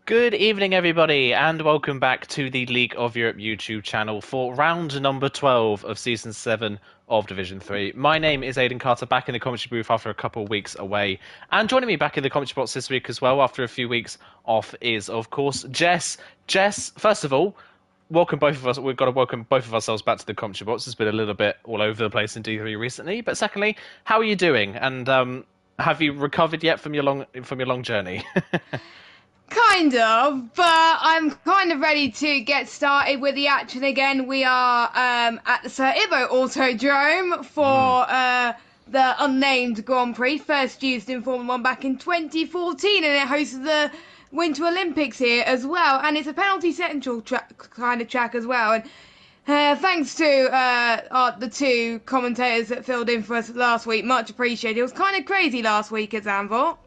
Good evening, everybody, and welcome back to the League of Europe YouTube channel for round number 12 of Season 7 of Division 3. My name is Aidan Carter, back in the commentary booth after a couple of weeks away. And joining me back in the commentary box this week as well, after a few weeks off, is, of course, Jess. Jess, first of all, welcome both of us. We've got to welcome both of ourselves back to the commentary box. It's been a little bit all over the place in D3 recently. But secondly, how are you doing? And have you recovered yet from your long journey? Kind of, but I'm kind of ready to get started with the action again. We are at the Sir Ibbo Autodrome for the unnamed Grand Prix, first used in Formula 1 back in 2014, and it hosted the Winter Olympics here as well. And it's a penalty central kind of track as well. And thanks to the two commentators that filled in for us last week, much appreciated. It was kind of crazy last week at Zandvoort.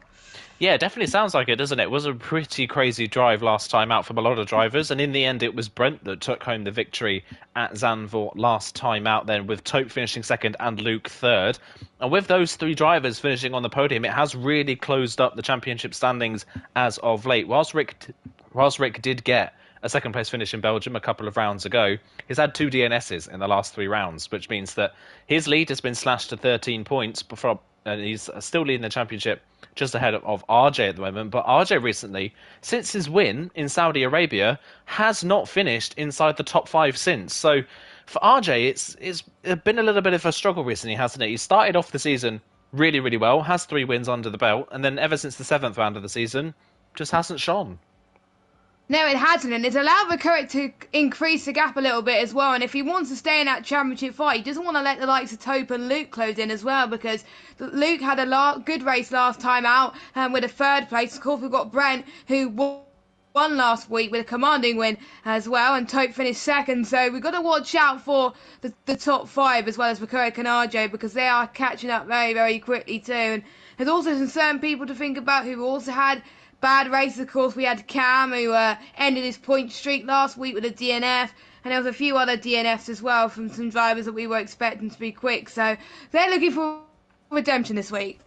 Yeah, it definitely sounds like it, doesn't it? It was a pretty crazy drive last time out from a lot of drivers, and in the end it was Brent that took home the victory at Zandvoort last time out then, with Tope finishing second and Luke third. And with those three drivers finishing on the podium, it has really closed up the championship standings as of late. Whilst Rick did get a second place finish in Belgium a couple of rounds ago, he's had two DNSs in the last three rounds, which means that his lead has been slashed to 13 points and he's still leading the championship just ahead of RJ at the moment. But RJ recently, since his win in Saudi Arabia, has not finished inside the top five since. So for RJ, it's been a little bit of a struggle recently, hasn't it? He started off the season really, really well, has 3 wins under the belt, and then ever since the 7th round of the season, just hasn't shone. No, it hasn't, and it's allowed the Current to increase the gap a little bit as well. And if he wants to stay in that championship fight, he doesn't want to let the likes of Tope and Luke close in as well, because Luke had a good race last time out with a third place. Of course, we've got Brent, who won last week with a commanding win as well, and Tope finished second. So we've got to watch out for the top five as well as Bakura and RJ, because they are catching up very, very quickly too. And there's also some certain people to think about who also had bad races. Of course, we had Cam, who ended his point streak last week with a DNF, and there was a few other DNFs as well from some drivers that we were expecting to be quick. So they're looking for redemption this week.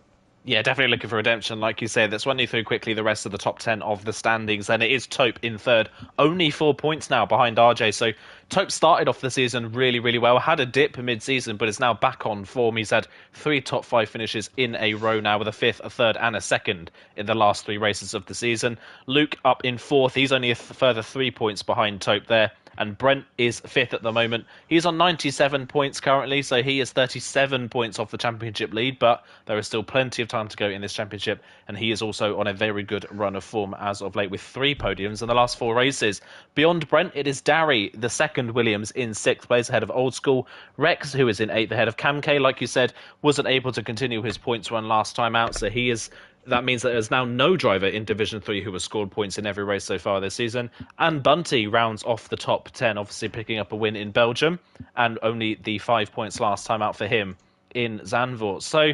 Yeah, definitely looking for redemption, like you say. That's running through quickly the rest of the top 10 of the standings, and it is Tope in third, only 4 points now behind RJ. So Tope started off the season really, really well, had a dip mid-season, but is now back on form. He's had 3 top 5 finishes in a row now, with a 5th, a 3rd, and a 2nd in the last 3 races of the season. Luke up in 4th. He's only a further 3 points behind Tope there. And Brent is 5th at the moment. He's on 97 points currently, so he is 37 points off the championship lead, but there is still plenty of time to go in this championship, and he is also on a very good run of form as of late, with 3 podiums in the last 4 races. Beyond Brent, it is Darry, the second Williams, in 6th place, ahead of Old School. Rex, who is in 8th, ahead of Cam K, like you said, wasn't able to continue his points run last time out, so he is... That means that there's now no driver in Division 3 who has scored points in every race so far this season. And Bunty rounds off the top 10, obviously picking up a win in Belgium, and only the 5 points last time out for him in Zandvoort. So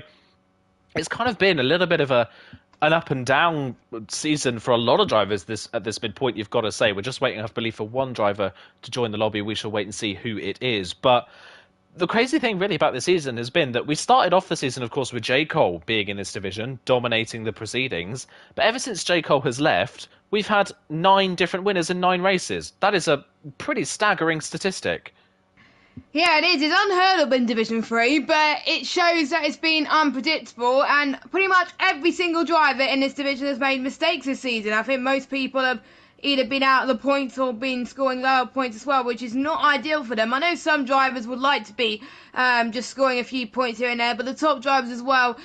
it's kind of been a little bit of an up and down season for a lot of drivers at this midpoint, you've got to say. We're just waiting, I believe, for one driver to join the lobby. We shall wait and see who it is. But the crazy thing really about this season has been that we started off the season, of course, with J. Cole being in this division, dominating the proceedings. But ever since J. Cole has left, we've had 9 different winners in 9 races. That is a pretty staggering statistic. Yeah, it is. It's unheard of in Division 3, but it shows that it's been unpredictable, and pretty much every single driver in this division has made mistakes this season. I think most people have either been out of the points or been scoring lower points as well, which is not ideal for them. I know some drivers would like to be just scoring a few points here and there, but the top drivers as well,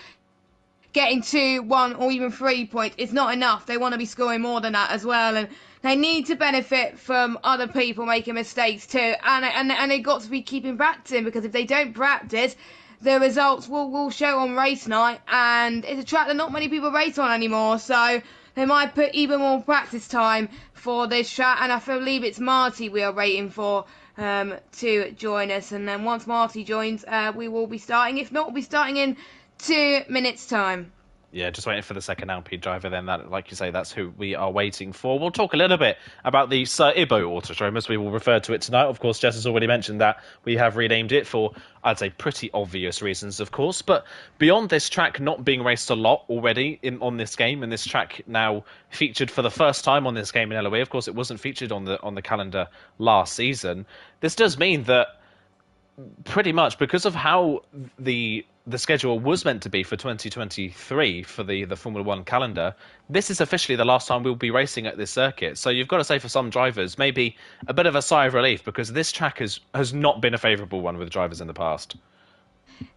getting 2, 1 or even 3 points, it's not enough. They want to be scoring more than that as well, and they need to benefit from other people making mistakes too, and they've got to be keeping practicing, because if they don't practice, the results will show on race night, and it's a track that not many people race on anymore, so they might put even more practice time for this track. And I believe it's Marty we are waiting for to join us, and then once Marty joins, we will be starting. If not, we'll be starting in 2 minutes time. Yeah, just waiting for the second LP driver then. That, like you say, that's who we are waiting for. We'll talk a little bit about the Sir Ibbo Autodrome, as we will refer to it tonight. Of course, Jess has already mentioned that we have renamed it for, I'd say, pretty obvious reasons, of course. But beyond this track not being raced a lot already on this game, and this track now featured for the first time on this game in LOE, of course, it wasn't featured on the calendar last season. This does mean that pretty much because of how the schedule was meant to be for 2023 for the Formula One calendar, this is officially the last time we'll be racing at this circuit. So you've got to say for some drivers, maybe a bit of a sigh of relief, because this track has not been a favourable one with drivers in the past.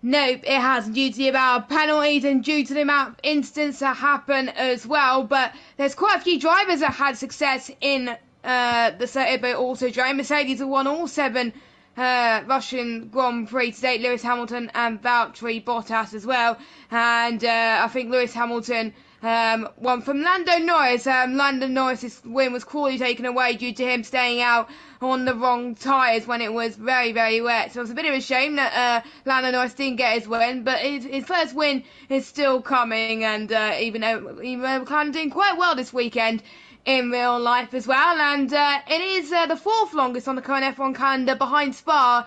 Nope, it has, due to the amount of penalties and due to the amount of incidents that happen as well. But there's quite a few drivers that had success in the Sir Ibbo Autodrome. Mercedes have won all 7 Russian Grand Prix to date, Lewis Hamilton and Valtteri Bottas as well. And I think Lewis Hamilton won from Lando Norris. Lando Norris' win was cruelly taken away due to him staying out on the wrong tyres when it was very, very wet. So it's a bit of a shame that Lando Norris didn't get his win, but his first win is still coming, and even though kind of doing quite well this weekend in real life as well, and it is the 4th longest on the current F1 calendar behind Spa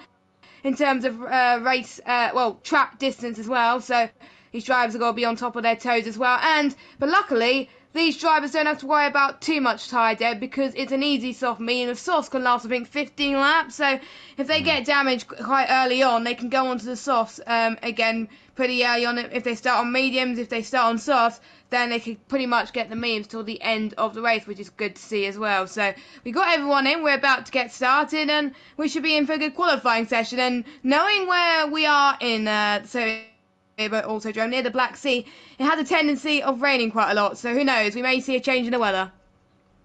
in terms of track distance as well. So these drivers are going to be on top of their toes as well. But luckily, these drivers don't have to worry about too much tyre dead, because it's an easy soft mean. The softs can last, I think, 15 laps. So if they get damaged quite early on, they can go onto the softs again pretty early on. If they start on mediums, if they start on softs, then they can pretty much get the mediums till the end of the race, which is good to see as well. So we got everyone in. We're about to get started, and we should be in for a good qualifying session. And knowing where we are in Autodrome near the Black Sea, it has a tendency of raining quite a lot. So who knows? We may see a change in the weather.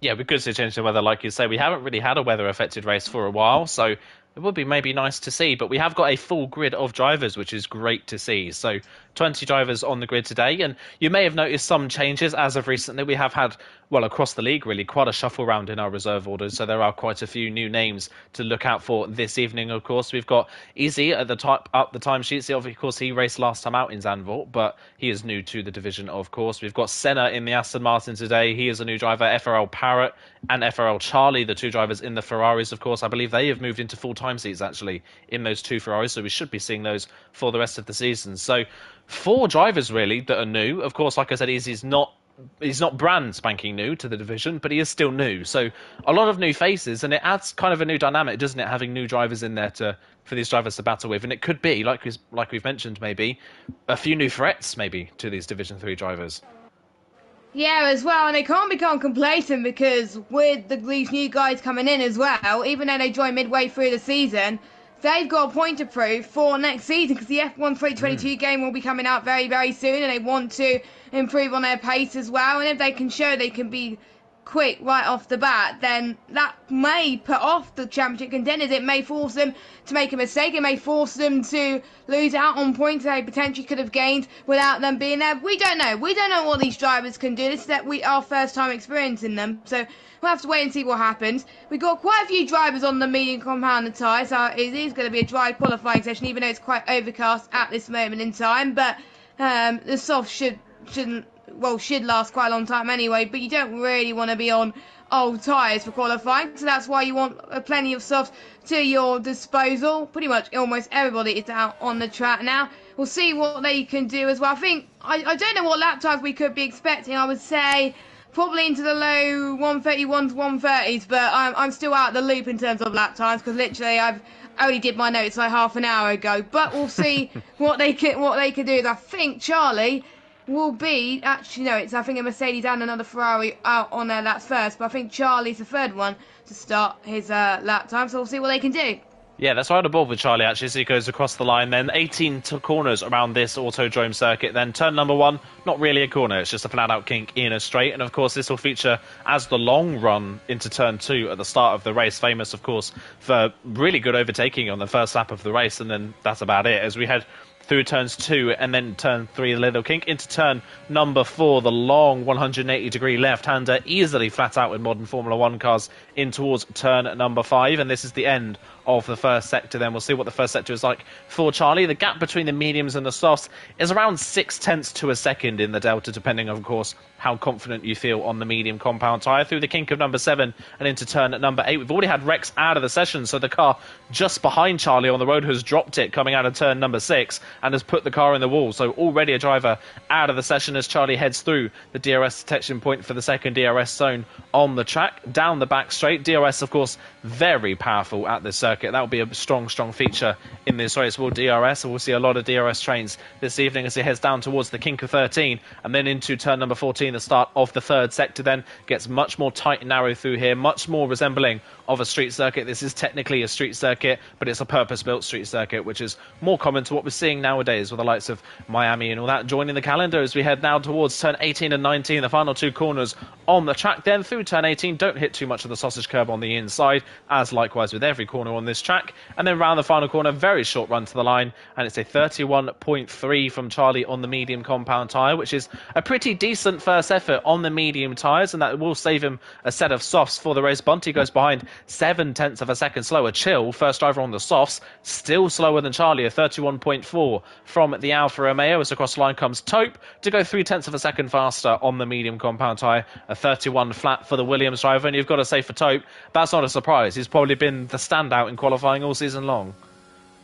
Yeah, we could see a change in the weather, like you say. We haven't really had a weather-affected race for a while, so it would be maybe nice to see. But we have got a full grid of drivers, which is great to see. So 20 drivers on the grid today, and you may have noticed some changes as of recently. We have had, well, across the league, really, quite a shuffle round in our reserve orders, so there are quite a few new names to look out for this evening. Of course, we've got Easy at the top up the timesheets. Of course, he raced last time out in Zandvoort, but he is new to the division, of course. We've got Senna in the Aston Martin today. He is a new driver. FRL Parrot and FRL Charlie, the 2 drivers in the Ferraris, of course. I believe they have moved into full-time seats, actually, in those 2 Ferraris, so we should be seeing those for the rest of the season. So 4 drivers, really, that are new. Of course, like I said, Easy's he's not brand spanking new to the division, but he is still new. So a lot of new faces, and it adds kind of a new dynamic, doesn't it, having new drivers in there for these drivers to battle with. And it could be, like we've mentioned, maybe a few new threats, maybe, to these Division 3 drivers. Yeah, as well, and they can't become complacent, because with these new guys coming in as well, even though they join midway through the season, they've got a point to prove for next season, because the F1 2022 game will be coming out very, very soon, and they want to improve on their pace as well. And if they can show they can be quick right off the bat, then that may put off the championship contenders. It may force them to make a mistake. It may force them to lose out on points they potentially could have gained without them being there. We don't know. We don't know what these drivers can do. This is our first time experiencing them. So we'll have to wait and see what happens. We've got quite a few drivers on the medium compound tyre, so it is going to be a dry qualifying session, even though it's quite overcast at this moment in time. But the soft should last quite a long time anyway, but you don't really want to be on old tyres for qualifying, so that's why you want plenty of softs to your disposal. Pretty much almost everybody is out on the track now. We'll see what they can do as well. I don't know what lap times we could be expecting. I would say probably into the low 131s, 130s, but I'm still out of the loop in terms of lap times, because literally I've only did my notes like half an hour ago. But we'll see what they can do. I think Charlie will be, actually no, it's I think a Mercedes and another Ferrari out on their laps first, but I think Charlie's the 3rd one to start his lap time, so we'll see what they can do. Yeah, that's right on board with Charlie, actually, so he goes across the line then. 18 corners around this Autodrome circuit. Then turn number 1, not really a corner, it's just a flat-out kink in a straight. And, of course, this will feature as the long run into turn 2 at the start of the race. Famous, of course, for really good overtaking on the first lap of the race, and then that's about it. As we head through turns 2 and then turn 3, the little kink, into turn number 4, the long 180-degree left-hander, easily flat out with modern Formula 1 cars in towards turn number 5, and this is the end of the first sector. Then we'll see what the first sector is like for Charlie. The gap between the mediums and the softs is around 0.6 to a second in the delta, depending, of course, how confident you feel on the medium compound tyre. Through the kink of number 7 and into turn number 8, we've already had Rex out of the session, so the car just behind Charlie on the road has dropped it coming out of turn number 6 and has put the car in the wall. So already a driver out of the session as Charlie heads through the DRS detection point for the second DRS zone on the track. Down the back straight, DRS, of course, very powerful at this circuit. That will be a strong feature in this race. We'll DRS, and we'll see a lot of DRS trains this evening as he heads down towards the kink of 13 and then into turn number 14. The start of the third sector then gets much more tight and narrow through here, much more resembling of a street circuit. This is technically a street circuit, but it's a purpose-built street circuit, which is more common to what we're seeing nowadays with the likes of Miami and all that joining the calendar as we head now towards turn 18 and 19, the final 2 corners on the track. Then through turn 18, don't hit too much of the sausage curb on the inside, as likewise with every corner on this track. And then round the final corner, very short run to the line, and it's a 31.3 from Charlie on the medium compound tyre, which is a pretty decent first effort on the medium tyres, and that will save him a set of softs for the race. Bunty goes behind 0.7 of a second slower. Chill, first driver on the softs, still slower than Charlie, a 31.4 from the Alfa Romeo. As across the line comes Taupe to go 0.3 of a second faster on the medium compound tyre, a 31 flat for the Williams driver. And you've got to say for Taupe, that's not a surprise. He's probably been the standout in qualifying all season long.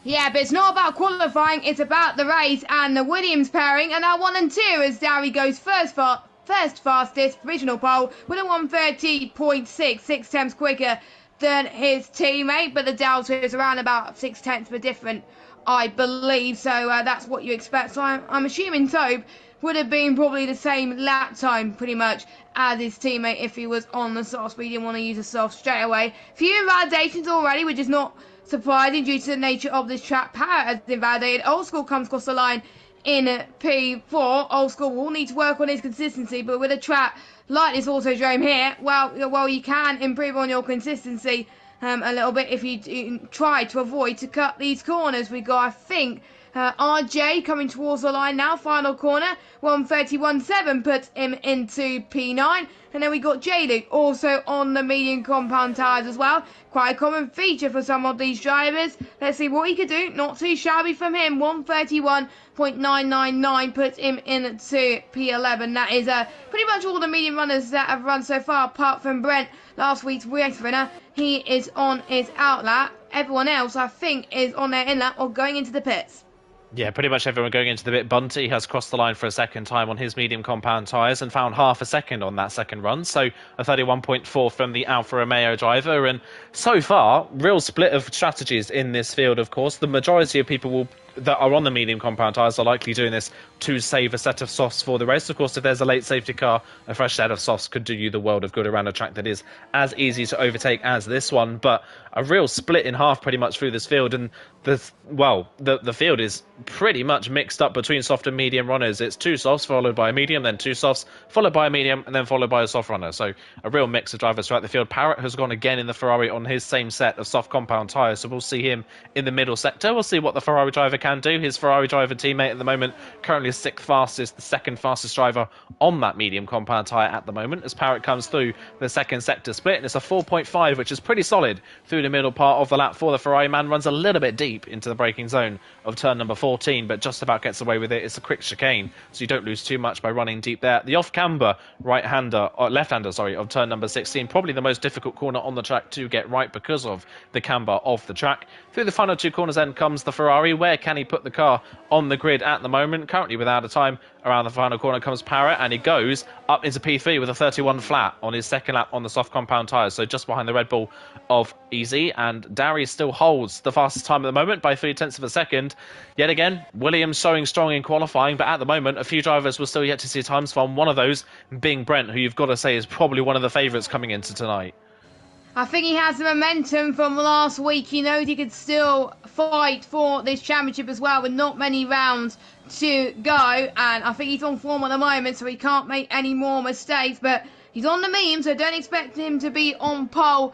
Yeah, but it's not about qualifying, it's about the race and the Williams pairing, and our 1 and 2 as Dowie goes first fastest provisional pole with a 1:30.6, 6 tenths quicker than his teammate, but the delta is around about 6 tenths per different, I believe, so that's what you expect. So I'm assuming Taupe would have been probably the same lap time pretty much as his teammate if he was on the softs, but he didn't want to use the softs straight away. Few invalidations already, which is not surprising due to the nature of this track. Parrott has invalidated. Old School comes across the line in P4. Old School will need to work on his consistency, but with a track like this Autodrome here, well, you can improve on your consistency a little bit if you try to avoid to cut these corners. We got, I think, RJ coming towards the line now, final corner, 1:31.7 puts him into P9. And then we got J-Luke also on the medium compound tyres as well. Quite a common feature for some of these drivers. Let's see what he could do. Not too shabby from him. 1:31.999 puts him into P11. That is pretty much all the medium runners that have run so far, apart from Brent, last week's race winner. He is on his outlap. Everyone else, I think, is on their inlap or going into the pits. Yeah, pretty much everyone going into the bit. Bunty has crossed the line for a second time on his medium compound tyres and found half a second on that second run. So a 31.4 from the Alfa Romeo driver. And so far, real split of strategies in this field, of course. The majority of people that are on the medium compound tyres are likely doing this to save a set of softs for the race. Of course, if there's a late safety car, a fresh set of softs could do you the world of good around a track that is as easy to overtake as this one. But a real split in half pretty much through this field, and the field is pretty much mixed up between soft and medium runners. It's 2 softs followed by a medium, then 2 softs followed by a medium, and then followed by a soft runner. So a real mix of drivers throughout the field. Parrott has gone again in the Ferrari on his same set of soft compound tyres, so we'll see him in the middle sector. We'll see what the Ferrari driver can do. His Ferrari driver teammate at the moment currently 6th fastest, the 2nd fastest driver on that medium compound tyre at the moment as Parrott comes through the second sector split, and it's a 4.5, which is pretty solid through the middle part of the lap for the Ferrari man. Runs a little bit deep into the braking zone of turn number 14, but just about gets away with it. It's a quick chicane, so you don't lose too much by running deep there. The off-camber left-hander of turn number 16, probably the most difficult corner on the track to get right because of the camber of the track. Through the final 2 corners then comes the Ferrari. Where can he put the car on the grid at the moment? Currently without a time. Around the final corner comes Parrott, and he goes up into P3 with a 31 flat on his second lap on the soft compound tyres, so just behind the Red Bull of Easy. And Darry still holds the fastest time at the moment by 0.3 of a second. Yet again, Williams showing strong in qualifying, but at the moment a few drivers will still yet to see times from, one of those being Brent, who you've got to say is probably one of the favourites coming into tonight. I think he has the momentum from last week. He knows he could still fight for this championship as well with not many rounds to go. And I think he's on form at the moment, so he can't make any more mistakes. But he's on the medium, so don't expect him to be on pole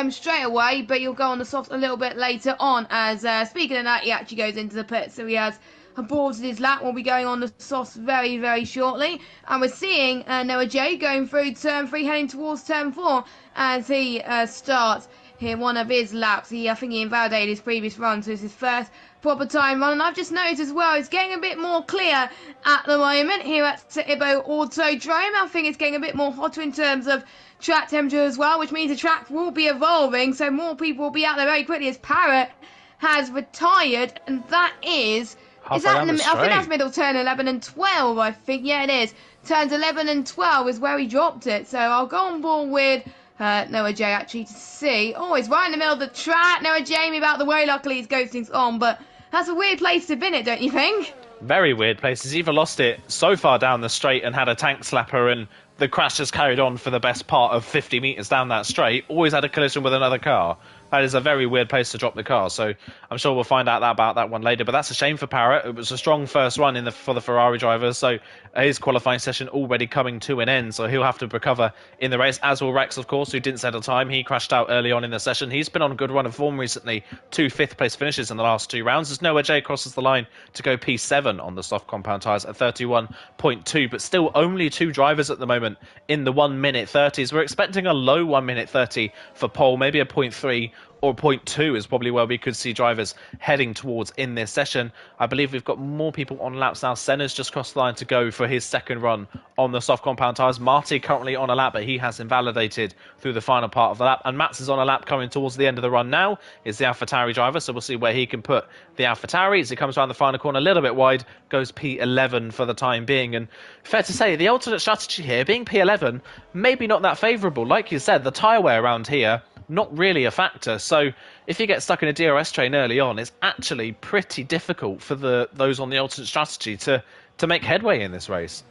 straight away. But he'll go on the softs a little bit later on. As speaking of that, he actually goes into the pit. So he has aborted his lap. Will be going on the softs very, very shortly. And we're seeing Noah J going through turn 3, heading towards turn 4 as he starts here one of his laps. I think he invalidated his previous run, so it's his first proper time run. And I've just noticed as well, it's getting a bit more clear at the moment here at Ibbo Autodrome. I think it's getting a bit more hotter in terms of track temperature as well, which means the track will be evolving, so more people will be out there very quickly as Parrot has retired, and that is that in the, I think that's middle turn 11 and 12, I think. Yeah, it is. Turns 11 and 12 is where he dropped it, so I'll go on board with Noah J actually to see. Oh, he's right in the middle of the track. Noah Jamie about the way. Luckily, his ghosting's on, but that's a weird place to bin it, don't you think? Very weird place. He's either lost it so far down the straight and had a tank slapper, and the crash has carried on for the best part of 50 metres down that straight, or he's had a collision with another car. That is a very weird place to drop the car, so I'm sure we'll find out about that one later. But that's a shame for Parrot. It was a strong first run for the Ferrari drivers, so his qualifying session already coming to an end, so he'll have to recover in the race, as will Rex, of course, who didn't set a time. He crashed out early on in the session. He's been on a good run of form recently, 2 fifth-place finishes in the last 2 rounds, as Noah J crosses the line to go P7 on the soft compound tyres at 31.2, but still only 2 drivers at the moment in the 1 minute 30s. We're expecting a low 1 minute 30 for pole, maybe a 0.3 or 0.2 is probably where we could see drivers heading towards in this session. I believe we've got more people on laps now. Senna's just crossed the line to go for his second run on the soft compound tyres. Marty currently on a lap, but he has invalidated through the final part of the lap. And Mats is on a lap coming towards the end of the run now. Is the AlphaTauri driver, so we'll see where he can put the AlphaTauri as he comes around the final corner a little bit wide, goes P11 for the time being. And fair to say, the alternate strategy here, being P11, maybe not that favourable. Like you said, the tyre wear around here, not really a factor. So if you get stuck in a DRS train early on, it's actually pretty difficult for those on the alternate strategy to make headway in this race.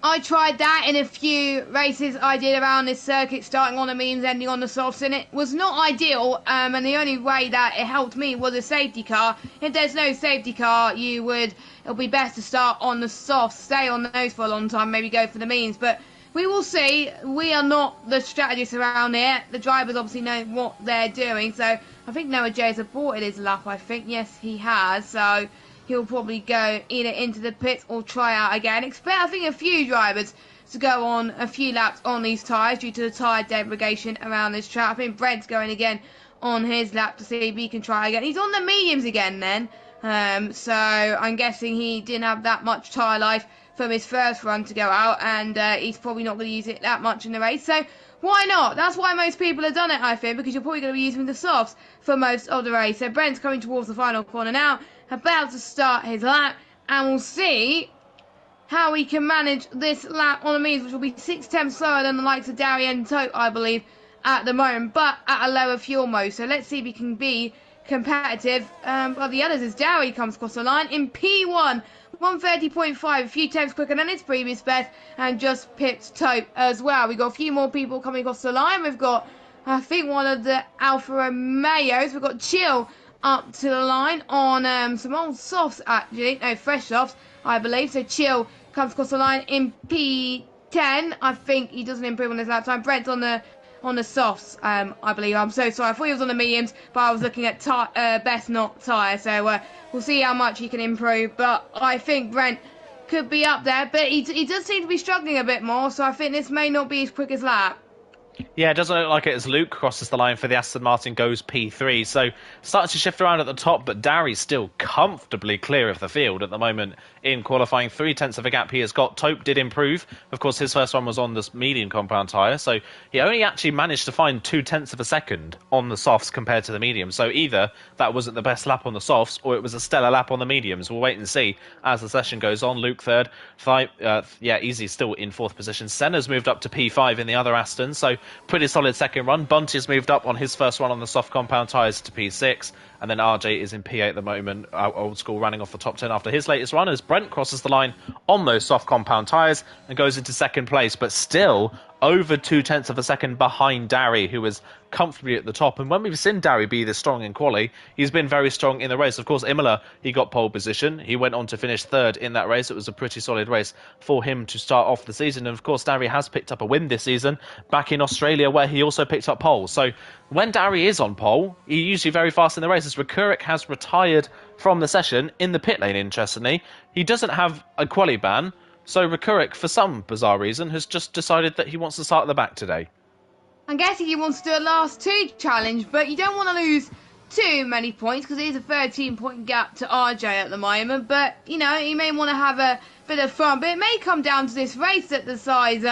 I tried that in a few races I did around this circuit, starting on the mediums, ending on the softs, and it was not ideal, and the only way that it helped me was a safety car. If there's no safety car, it'll be best to start on the softs, stay on those for a long time, maybe go for the mediums, but we will see. We are not the strategists around here. The drivers obviously know what they're doing. So I think Noah J has aborted his lap, I think. Yes, he has. So he'll probably go either into the pits or try out again. Expect, I think, a few drivers to go on a few laps on these tyres due to the tyre degradation around this track. I think Brent's going again on his lap to see if he can try again. He's on the mediums again then. So I'm guessing he didn't have that much tyre life from his first run to go out, and he's probably not going to use it that much in the race, so why not? That's why most people have done it, I think, because you're probably going to be using the softs for most of the race. So Brent's coming towards the final corner now, about to start his lap, and we'll see how he can manage this lap on the mediums, which will be 6 tenths slower than the likes of Darien Tote, I believe, at the moment, but at a lower fuel mode. So let's see if he can be competitive. But the others, as Dowie comes across the line in P1, 130.5, a few tenths quicker than its previous best, and just pipped Tope as well. We've got a few more people coming across the line. We've got, I think, one of the Alfa Romeos. We've got Chill up to the line on some old softs, actually. No, fresh softs, I believe. So Chill comes across the line in P10. I think he doesn't improve on his lap time. Brent's on the softs, I believe. I'm so sorry. I thought he was on the mediums, but I was looking at best not tyre. So we'll see how much he can improve. But I think Brent could be up there. But he does seem to be struggling a bit more. So I think this may not be his quickest lap. Yeah, it doesn't look like it as Luke crosses the line for the Aston Martin, goes P3. So starting to shift around at the top, but Darry's still comfortably clear of the field at the moment in qualifying. 3 tenths of a gap he has got. Tope did improve. Of course, his first one was on this medium compound tyre, so he only actually managed to find 2 tenths of a second on the softs compared to the mediums. So either that wasn't the best lap on the softs, or it was a stellar lap on the mediums. We'll wait and see as the session goes on. Luke third. Easy still in 4th position. Senna's moved up to P5 in the other Aston, so pretty solid second run. Bunty's moved up on his first run on the soft compound tyres to P6, and then RJ is in P8 at the moment. Old School running off the top 10 after his latest run as Brent crosses the line on those soft compound tyres and goes into second place, but still over 2 tenths of a second behind Darry, who is comfortably at the top. And when we've seen Darry be this strong in quali, he's been very strong in the race. Of course, Imola, he got pole position. He went on to finish 3rd in that race. It was a pretty solid race for him to start off the season. And of course, Darry has picked up a win this season back in Australia, where he also picked up pole. So when Darry is on pole, he's usually very fast in the races. Rekurik has retired from the session in the pit lane, interestingly. He doesn't have a quali ban, so Rakurik, for some bizarre reason, has just decided that he wants to start at the back today. I'm guessing he wants to do a last two challenge, but you don't want to lose too many points because it is a 13-point gap to RJ at the moment. But, you know, he may want to have a bit of fun. But it may come down to this race that decides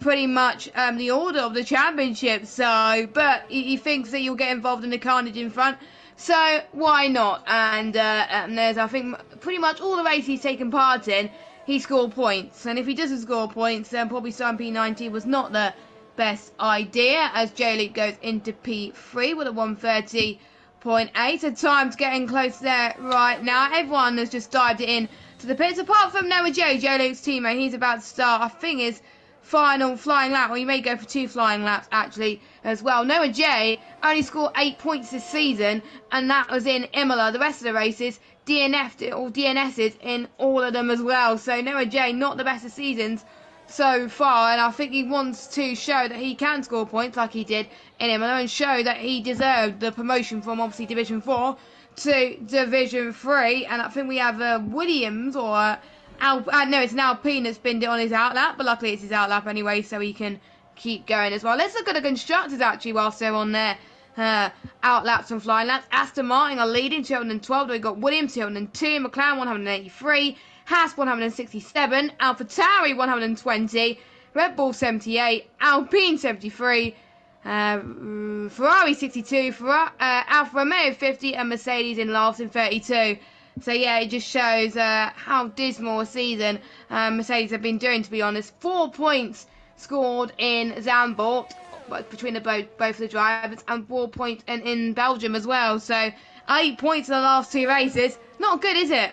pretty much the order of the championship. So, but he thinks that you'll get involved in the carnage in front. So why not? And there's, I think, pretty much all the races he's taken part in, he scored points. And if he doesn't score points, then probably starting P90 was not the best idea, as J-Luke goes into P3 with a 130.8. So time's getting close there right now. Everyone has just dived it in to the pits, apart from Noah J, J-Luke's teammate. He's about to start, I think, his final flying lap, or he may go for 2 flying laps actually as well. Noah J only scored 8 points this season, and that was in Imola. The rest of the races DNF'd or DNS'd in all of them as well. So Noah J, not the best of seasons so far, and I think he wants to show that he can score points like he did in Imola and show that he deserved the promotion from obviously Division 4 to Division 3. And I think we have Williams or no, it's an Alpine that's pinned it on his outlap, but luckily it's his outlap anyway, so he can keep going as well. Let's look at the constructors actually whilst they're on their outlaps and flying laps. Aston Martin are leading 212. We've got Williams 202, McLaren 183, Haas 167, AlphaTauri 120, Red Bull 78, Alpine 73, Ferrari 62, Alfa Romeo 50, and Mercedes in last in 32. So yeah, it just shows how dismal a season Mercedes have been doing, to be honest. 4 points scored in Zandvoort between both of the drivers, and 4 points in Belgium as well. So 8 points in the last 2 races. Not good, is it?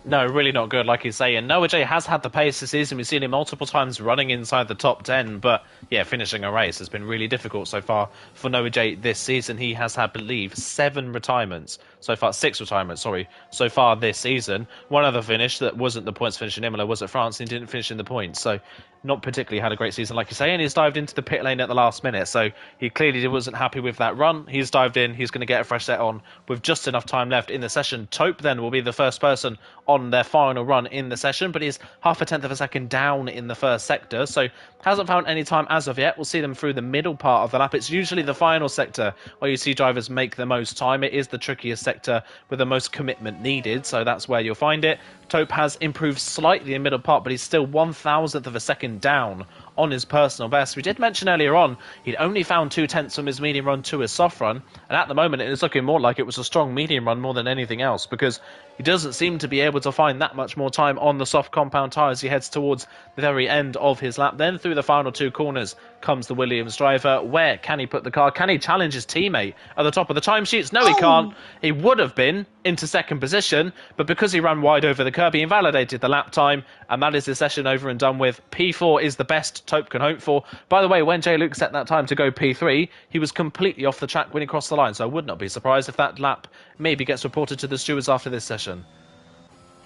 No, really not good, like you say. And Noah J has had the pace this season. We've seen him multiple times running inside the top 10. But, yeah, finishing a race has been really difficult so far for Noah J this season. He has had, I believe, 7 retirements. So far, 6 retirements, sorry, so far this season. One other finish that wasn't the points finish in Imola was at France, and he didn't finish in the points. So not particularly had a great season, like you say. And he's dived into the pit lane at the last minute. So he clearly wasn't happy with that run. He's dived in. He's going to get a fresh set on with just enough time left in the session. Taupe then will be the first person on their final run in the session, but he's half a tenth of a second down in the first sector, so hasn't found any time as of yet. We'll see them through the middle part of the lap. It's usually the final sector where you see drivers make the most time. It is the trickiest sector with the most commitment needed, so that's where you'll find it. Taupe has improved slightly in the middle part, but he's still 1,000th of a second down on his personal best. We did mention earlier on he'd only found 2/10 from his medium run to his soft run, and at the moment it is looking more like it was a strong medium run more than anything else, because he doesn't seem to be able to find that much more time on the soft compound tyre as he heads towards the very end of his lap. Then through the final 2 corners comes the Williams driver. Where can he put the car? Can he challenge his teammate at the top of the timesheets? No, he can't. He would have been into second position, but because he ran wide over the curb, he invalidated the lap time, and that is the session over and done with. P4 is the best Taupe can hope for. By the way, when J-Luke set that time to go P3, he was completely off the track when he crossed the line, so I would not be surprised if that lap maybe gets reported to the stewards after this session.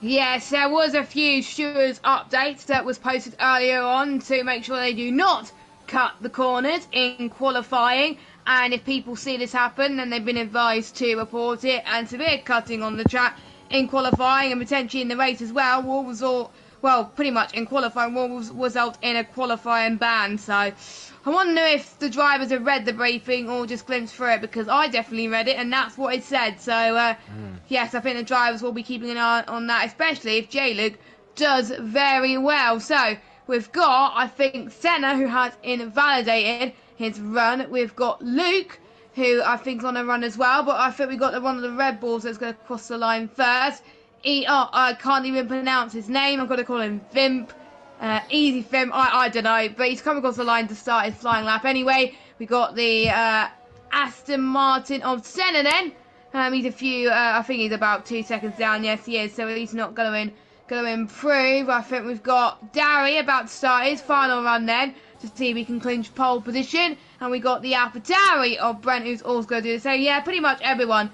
Yes, there was a few stewards updates that was posted earlier on to make sure they do not cut the corners in qualifying, and if people see this happen, then they've been advised to report it, and severe cutting on the track in qualifying and potentially in the race as well will result, well, pretty much in qualifying will result in a qualifying ban. So I wonder if the drivers have read the briefing or just glimpsed through it, because I definitely read it and that's what it said. So yes, I think the drivers will be keeping an eye on that, especially if J-Luke does very well. So we've got, I think, Senna, who has invalidated his run. We've got Luke, who I think is on a run as well, but I think we've got one of the Red Bulls that's going to cross the line first. I can't even pronounce his name. I've got to call him Vimp. Easy Vimp. I don't know, but he's come across the line to start his flying lap anyway. We got the Aston Martin of Senna then. He's a few, I think he's about 2 seconds down. Yes, he is, so he's not going to improve. I think we've got Darry about to start his final run then, to see if we can clinch pole position. And we got the AlphaTauri of Brent, who's also going to do the same. Yeah, pretty much everyone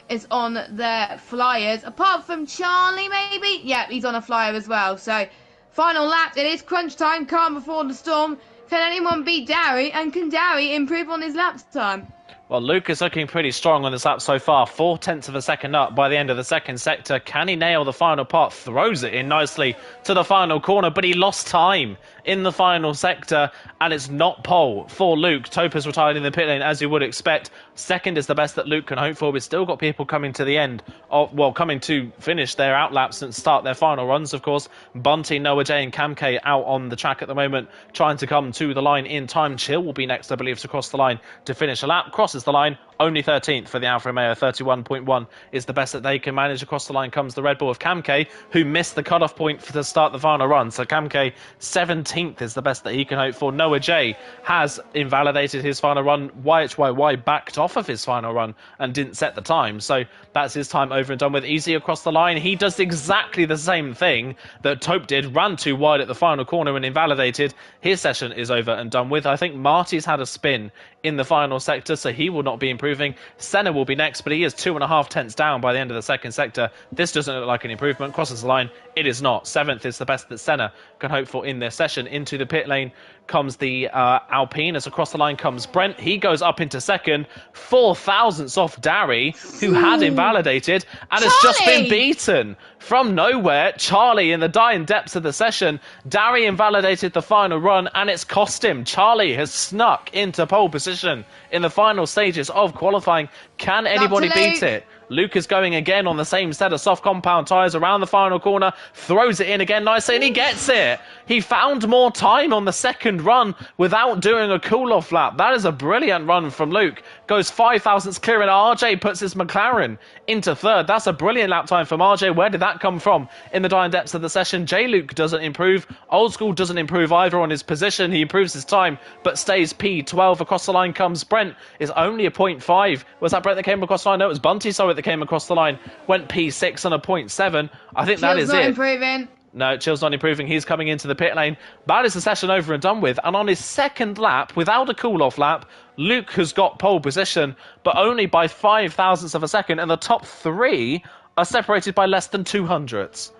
is on their flyers, apart from Charlie maybe. Yeah, he's on a flyer as well. So final lap, it is crunch time, calm before the storm. Can anyone beat Darry, and can Darry improve on his lap time? Well, Luke is looking pretty strong on this lap so far. 4/10 of a second up by the end of the second sector. Can he nail the final part? Throws it in nicely to the final corner, but he lost time in the final sector, and it's not pole for Luke. Topa's retired in the pit lane, as you would expect. Second is the best that Luke can hope for. We've still got people coming to the end of, well, coming to finish their outlaps and start their final runs, of course. Bunty, Noah J, and Cam K out on the track at the moment, trying to come to the line in time. Chill will be next, I believe, to cross the line to finish a lap. Crosses the line, only 13th for the Alfa Romeo. 31.1 is the best that they can manage. Across the line comes the Red Bull of Cam K, who missed the cutoff point to start the final run. So Cam K, 17th is the best that he can hope for. Noah J has invalidated his final run. YHYY backed off of his final run and didn't set the time. So that's his time over and done with. Easy across the line. He does exactly the same thing that Tope did. Ran too wide at the final corner and invalidated. His session is over and done with. I think Marty's had a spin in the final sector, so he will not be improving. Senna will be next, but he is 2.5 tenths down by the end of the second sector. This doesn't look like an improvement. Crosses the line. It is not. 7th is the best that Senna can hope for in this session. Into the pit lane comes the Alpine. As across the line comes Brent. He goes up into second. 4 thousandths off Darry, who had invalidated and has just been beaten from nowhere. Charlie in the dying depths of the session. Darry invalidated the final run, and it's cost him. Charlie has snuck into pole position in the final stages of qualifying. Can anybody beat it? Luke is going again on the same set of soft compound tyres around the final corner, throws it in again nicely, and he gets it. He found more time on the second run without doing a cool-off lap. That is a brilliant run from Luke. Goes 5 thousandths clear, and RJ puts his McLaren into third. That's a brilliant lap time from RJ. Where did that come from in the dying depths of the session? J-Luke doesn't improve. Old School doesn't improve either on his position. He improves his time, but stays P12. Across the line comes Brent. Is only a 0.5. Was that Brent that came across the line? No, it was Bunty, sorry, that came across the line. Went P6 on a 0.7. I think that is it. Improving. No, Chill's not improving. He's coming into the pit lane. That is the session over and done with. And on his second lap, without a cool-off lap, Luke has got pole position, but only by 5 thousandths of a second. And the top three are separated by less than 2 hundredths.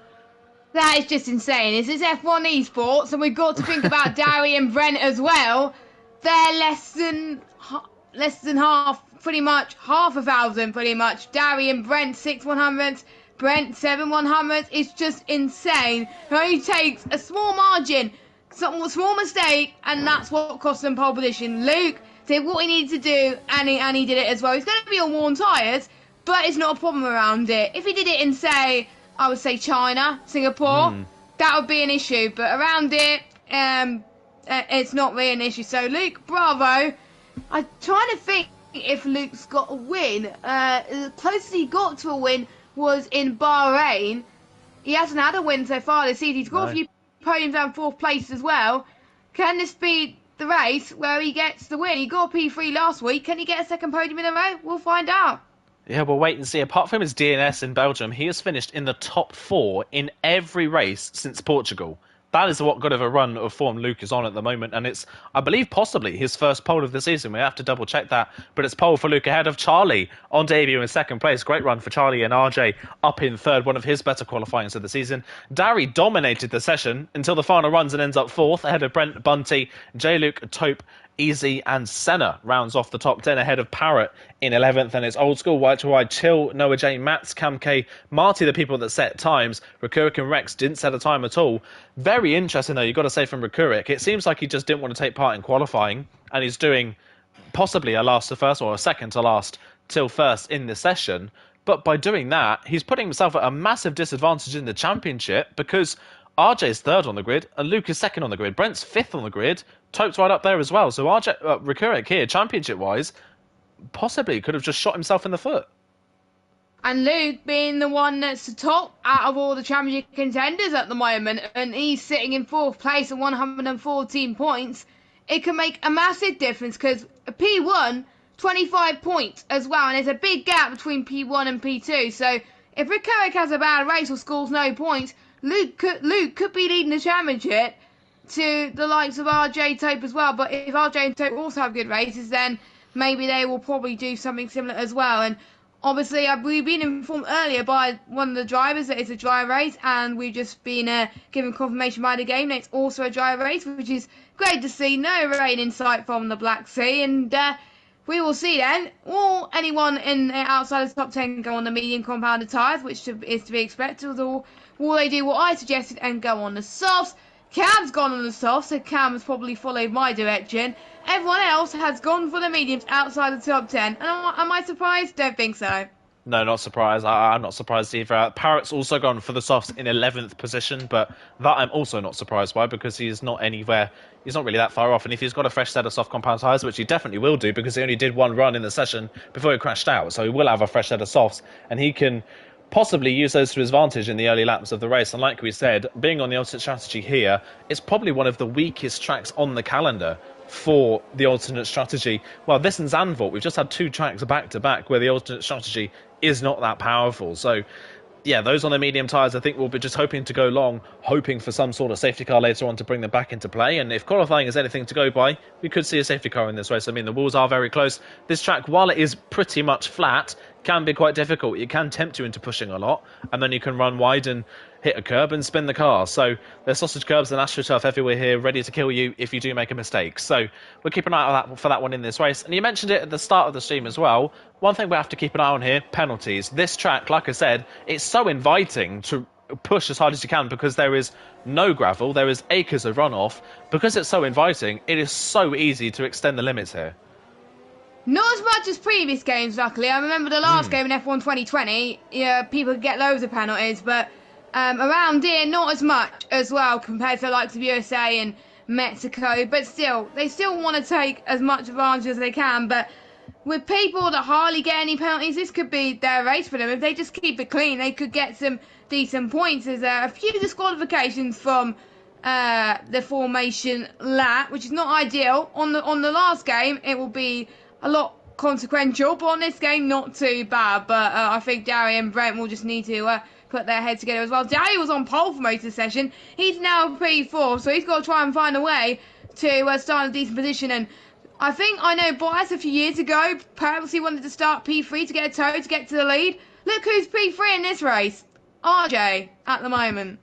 That is just insane. This is F1 esports, and we've got to think about Darry and Brent as well. They're less than half, pretty much half a thousand, pretty much. Darry and Brent 6/100ths. Brent 7/100ths. It's just insane. It only takes a small margin, some small mistake, and that's what cost them pole position. Luke did what he needed to do, and he did it as well. He's going to be on worn tyres, but it's not a problem around it. If he did it in, say, I would say China, Singapore, that would be an issue. But around it, it's not really an issue. So Luke, bravo. I'm trying to think if Luke's got a win. The closest he got to a win was in Bahrain. He hasn't had a win so far this season. He's got a few podiums and 4th place as well. Can this be the race where he gets the win? He got a P3 last week. Can he get a second podium in a row? We'll find out. Yeah, we'll wait and see. Apart from his DNS in Belgium, he has finished in the top 4 in every race since Portugal. That is what good of a run of form Luke is on at the moment, and it's, I believe, possibly his first pole of the season. We have to double check that, but it's pole for Luke ahead of Charlie on debut in second place. Great run for Charlie, and RJ up in third, one of his better qualifyings of the season. Darry dominated the session until the final runs and ends up 4th ahead of Brent, Bunty, J-Luke, Tope, Easy, and Senna rounds off the top 10 ahead of Parrot in 11th, and it's Old School, White to Wide, Chill, Noah J, Mats, Cam K, Marty, the people that set times. Rakurik and Rex didn't set a time at all. Very interesting, though, you've got to say, from Rakurik. It seems like he just didn't want to take part in qualifying, and he's doing possibly a last to first or a second to last till first in the session. But by doing that, he's putting himself at a massive disadvantage in the championship, because RJ's third on the grid, and Luke is second on the grid. Brent's 5th on the grid. Tope's right up there as well. So Rakurik here, championship-wise, possibly could have just shot himself in the foot. And Luke being the one that's the top out of all the championship contenders at the moment, and he's sitting in 4th place at 114 points, it can make a massive difference, because P1, 25 points as well, and there's a big gap between P1 and P2. So if Rakurik has a bad race or scores no points, Luke could be leading the championship to the likes of RJ, Tope as well. But if RJ and Tope also have good races, then maybe they will probably do something similar as well. And obviously, we've been informed earlier by one of the drivers that it's a dry race, and we've just been given confirmation by the game that it's also a dry race, which is great to see. No rain in sight from the Black Sea, and we will see then. Will anyone in outside of the top 10 go on the medium compounded tyres, which is to be expected, or will they do what I suggested and go on the softs? Cam's gone on the softs, so Cam has probably followed my direction. Everyone else has gone for the mediums outside the top 10. And am I surprised? Don't think so. No, not surprised. I'm not surprised either. Parrott's also gone for the softs in 11th position, but that I'm also not surprised by because he's not anywhere. He's not really that far off. And if he's got a fresh set of soft compound tyres, which he definitely will do because he only did one run in the session before he crashed out, so he will have a fresh set of softs and he can possibly use those to his advantage in the early laps of the race. And like we said, being on the alternate strategy here, it's probably one of the weakest tracks on the calendar for the alternate strategy. Well, this and Zandvoort, we've just had 2 tracks back to back where the alternate strategy is not that powerful. So yeah, those on the medium tyres, I think we'll be just hoping to go long, hoping for some sort of safety car later on to bring them back into play. And if qualifying is anything to go by, we could see a safety car in this race. I mean, the walls are very close. This track, while it is pretty much flat, can be quite difficult. It can tempt you into pushing a lot, and then you can run wide and hit a curb and spin the car. So there's sausage curbs and AstroTurf everywhere here, ready to kill you if you do make a mistake. So we'll keep an eye out for that one in this race. And you mentioned it at the start of the stream as well. One thing we have to keep an eye on here, penalties. This track, like I said, it's so inviting to push as hard as you can because there is no gravel, there is acres of runoff. Because it's so inviting, it is so easy to extend the limits here. Not as much as previous games, luckily. I remember the last game in F1 2020, people could get loads of penalties, but around here, not as much as well compared to the likes of USA and Mexico. But still, they still want to take as much advantage as they can. But with people that hardly get any penalties, this could be their race for them. If they just keep it clean, they could get some decent points. There's a few disqualifications from the formation lap, which is not ideal. On the last game, it will be a lot consequential, but on this game, not too bad. But I think Darry and Brent will just need to put their heads together as well. Darry was on pole for most of the session. He's now P4, so he's got to try and find a way to start in a decent position. And I think I know Bias a few years ago, perhaps he wanted to start P3 to get a toe to get to the lead. Look who's P3 in this race. RJ at the moment.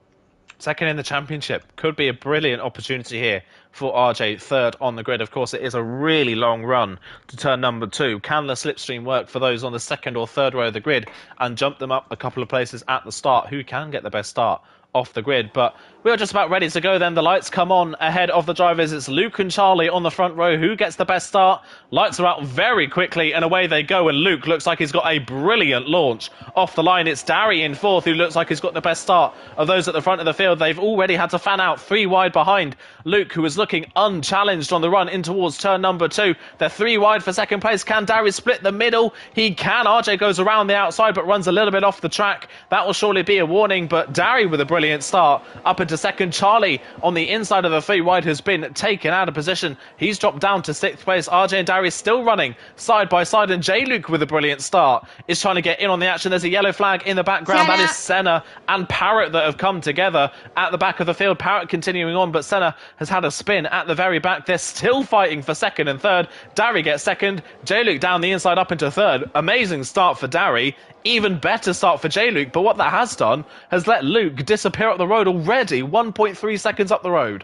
Second in the championship. Could be a brilliant opportunity here for RJ, third on the grid. Of course, it is a really long run to turn number 2. Can the slipstream work for those on the second or third row of the grid and jump them up a couple of places at the start? Who can get the best start off the grid? But we are just about ready to go then. The lights come on ahead of the drivers. It's Luke and Charlie on the front row. Who gets the best start? Lights are out very quickly and away they go. And Luke looks like he's got a brilliant launch off the line. It's Darry in 4th who looks like he's got the best start of those at the front of the field. They've already had to fan out 3 wide behind Luke, who is looking unchallenged on the run in towards turn number 2. They're 3 wide for second place. Can Darry split the middle? He can. RJ goes around the outside but runs a little bit off the track. That will surely be a warning, but Darry with a brilliant start up into second. Charlie on the inside of the 3 wide has been taken out of position. He's dropped down to 6th place. RJ and Darry still running side by side, and J Luke with a brilliant start is trying to get in on the action. There's a yellow flag in the background. That is Senna and Parrott that have come together at the back of the field. Parrott continuing on, but Senna has had a spin at the very back. They're still fighting for second and third. Darry gets second. J Luke down the inside up into third. Amazing start for Darry. Even better start for J Luke, but what that has done has let Luke disappear up the road already, 1.3 seconds up the road.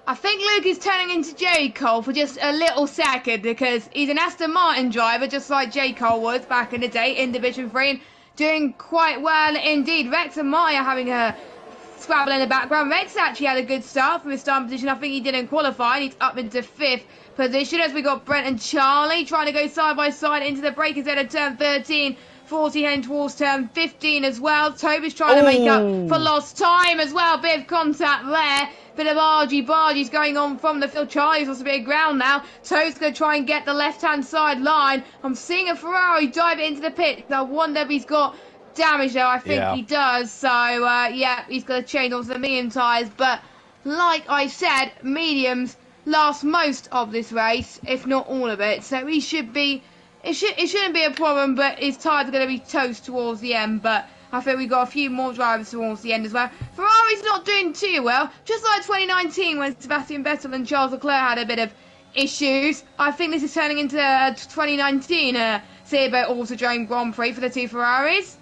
I think Luke is turning into J. Cole for just a little second because he's an Aston Martin driver, just like J. Cole was back in the day in Division 3, and doing quite well indeed. Rex and Maya having a scrabble in the background. Rex actually had a good start from his starting position. I think he didn't qualify. He's up into 5th position as we got Brent and Charlie trying to go side by side into the breakers at turn 13. 40 heading towards turn 15 as well. Toby's trying to make up for lost time as well. Bit of contact there. Bit of argy-bargies going on from the field. Charlie's lost a bit of ground now. Toby's going to try and get the left-hand side line. I'm seeing a Ferrari dive into the pit. I wonder if he's got damage there. I think he does. So, yeah, he's going to change onto the medium tyres. But like I said, mediums last most of this race, if not all of it. So he should be... It shouldn't be a problem, but his tyres are going to be toast towards the end. But I think we've got a few more drivers towards the end as well. Ferrari's not doing too well. Just like 2019 when Sebastian Vettel and Charles Leclerc had a bit of issues. I think this is turning into 2019 Ibbo Autodrome Grand Prix for the 2 Ferraris.